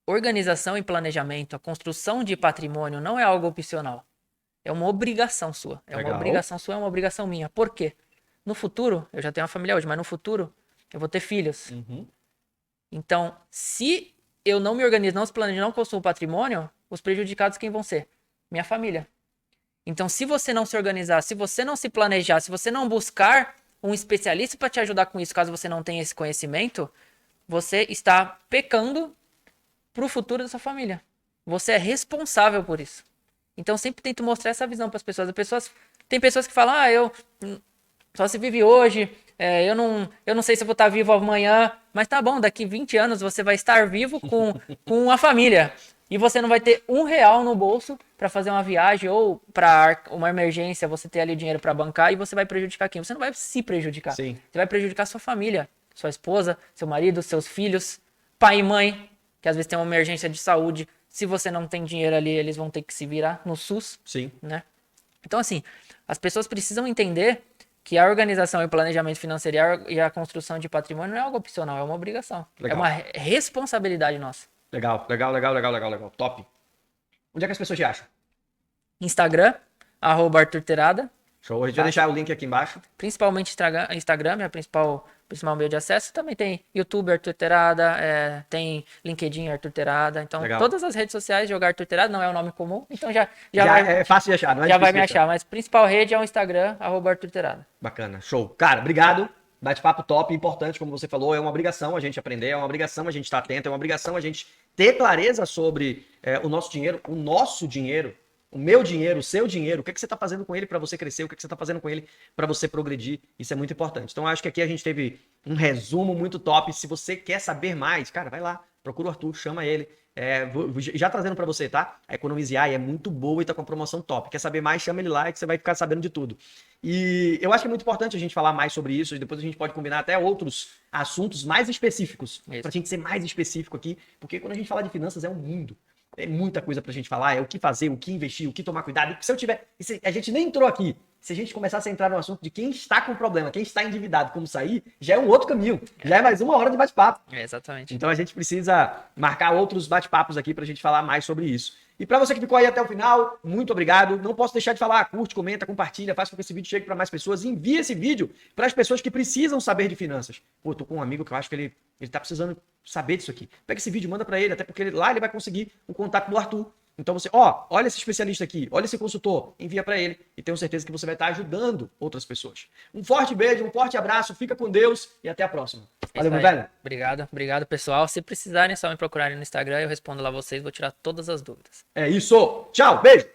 organização e planejamento, a construção de patrimônio não é algo opcional. É uma obrigação sua. É uma obrigação sua, é uma obrigação minha. Por quê? No futuro, eu já tenho uma família hoje, mas no futuro eu vou ter filhos. Uhum. Então, se eu não me organizo, não se planejo, não construo patrimônio, os prejudicados quem vão ser? Minha família. Então, se você não se organizar, se você não se planejar, se você não buscar um especialista para te ajudar com isso, caso você não tenha esse conhecimento, você está pecando pro futuro da sua família. Você é responsável por isso. Então, sempre tento mostrar essa visão para as pessoas. Tem pessoas que falam, eu só se vive hoje, eu não sei se eu vou estar vivo amanhã, mas tá bom, daqui 20 anos você vai estar vivo com a família. E você não vai ter R$1 no bolso para fazer uma viagem ou para uma emergência, você ter ali dinheiro para bancar e você vai prejudicar quem? Você não vai se prejudicar. Sim. Você vai prejudicar sua família, sua esposa, seu marido, seus filhos, pai e mãe, que às vezes tem uma emergência de saúde. Se você não tem dinheiro ali, eles vão ter que se virar no SUS. Sim. Né? Então, assim, as pessoas precisam entender que a organização e o planejamento financeiro e a construção de patrimônio não é algo opcional, é uma obrigação. Legal. É uma responsabilidade nossa. Legal. Top. Onde é que as pessoas te acham? Instagram, @Arthur Terada. Show. A gente vai deixar o link aqui embaixo. Principalmente Instagram, é o principal meio de acesso. Também tem YouTube Arthur Terada, tem LinkedIn Arthur Terada. Então, Legal. todas as redes sociais, jogar Arthur Terada, não é o nome comum. Então, já vai, é fácil de achar, não é já vai difícil me de achar. achar. Mas a principal rede é o Instagram, @Arthur Terada. Bacana, show. Cara, obrigado. Bate-papo top, importante, como você falou, é uma obrigação a gente aprender, é uma obrigação a gente estar atento, é uma obrigação a gente ter clareza sobre o nosso dinheiro, o meu dinheiro, o seu dinheiro, o que você está fazendo com ele para você crescer, o que você está fazendo com ele para você progredir, isso é muito importante. Então, acho que aqui a gente teve um resumo muito top. Se você quer saber mais, cara, vai lá, procura o Arthur, chama ele. Já trazendo para você, tá? A Economize AI é muito boa e tá com promoção top. Quer saber mais? Chama ele lá que você vai ficar sabendo de tudo. E eu acho que é muito importante a gente falar mais sobre isso, e depois a gente pode combinar até outros assuntos mais específicos, pra gente ser mais específico aqui, porque quando a gente fala de finanças é um mundo. É muita coisa pra gente falar, é o que fazer, o que investir, o que tomar cuidado. Se eu tiver. A gente nem entrou aqui. Se a gente começasse a entrar no assunto de quem está com problema, quem está endividado, como sair, já é um outro caminho. Já é mais uma hora de bate-papo. Exatamente. Então a gente precisa marcar outros bate-papos aqui pra gente falar mais sobre isso. E para você que ficou aí até o final, muito obrigado. Não posso deixar de falar, curte, comenta, compartilha, faz com que esse vídeo chegue para mais pessoas. Envie esse vídeo para as pessoas que precisam saber de finanças. Pô, tô com um amigo que eu acho que ele tá precisando saber disso aqui. Pega esse vídeo, manda para ele, até porque lá ele vai conseguir o contato do Arthur. Então você, olha esse especialista aqui, olha esse consultor, envia para ele e tenho certeza que você vai estar ajudando outras pessoas. Um forte beijo, um forte abraço, fica com Deus e até a próxima. Valeu, meu velho. Obrigado, pessoal. Se precisarem, é só me procurarem no Instagram, eu respondo lá vocês, vou tirar todas as dúvidas. É isso. Tchau, beijo.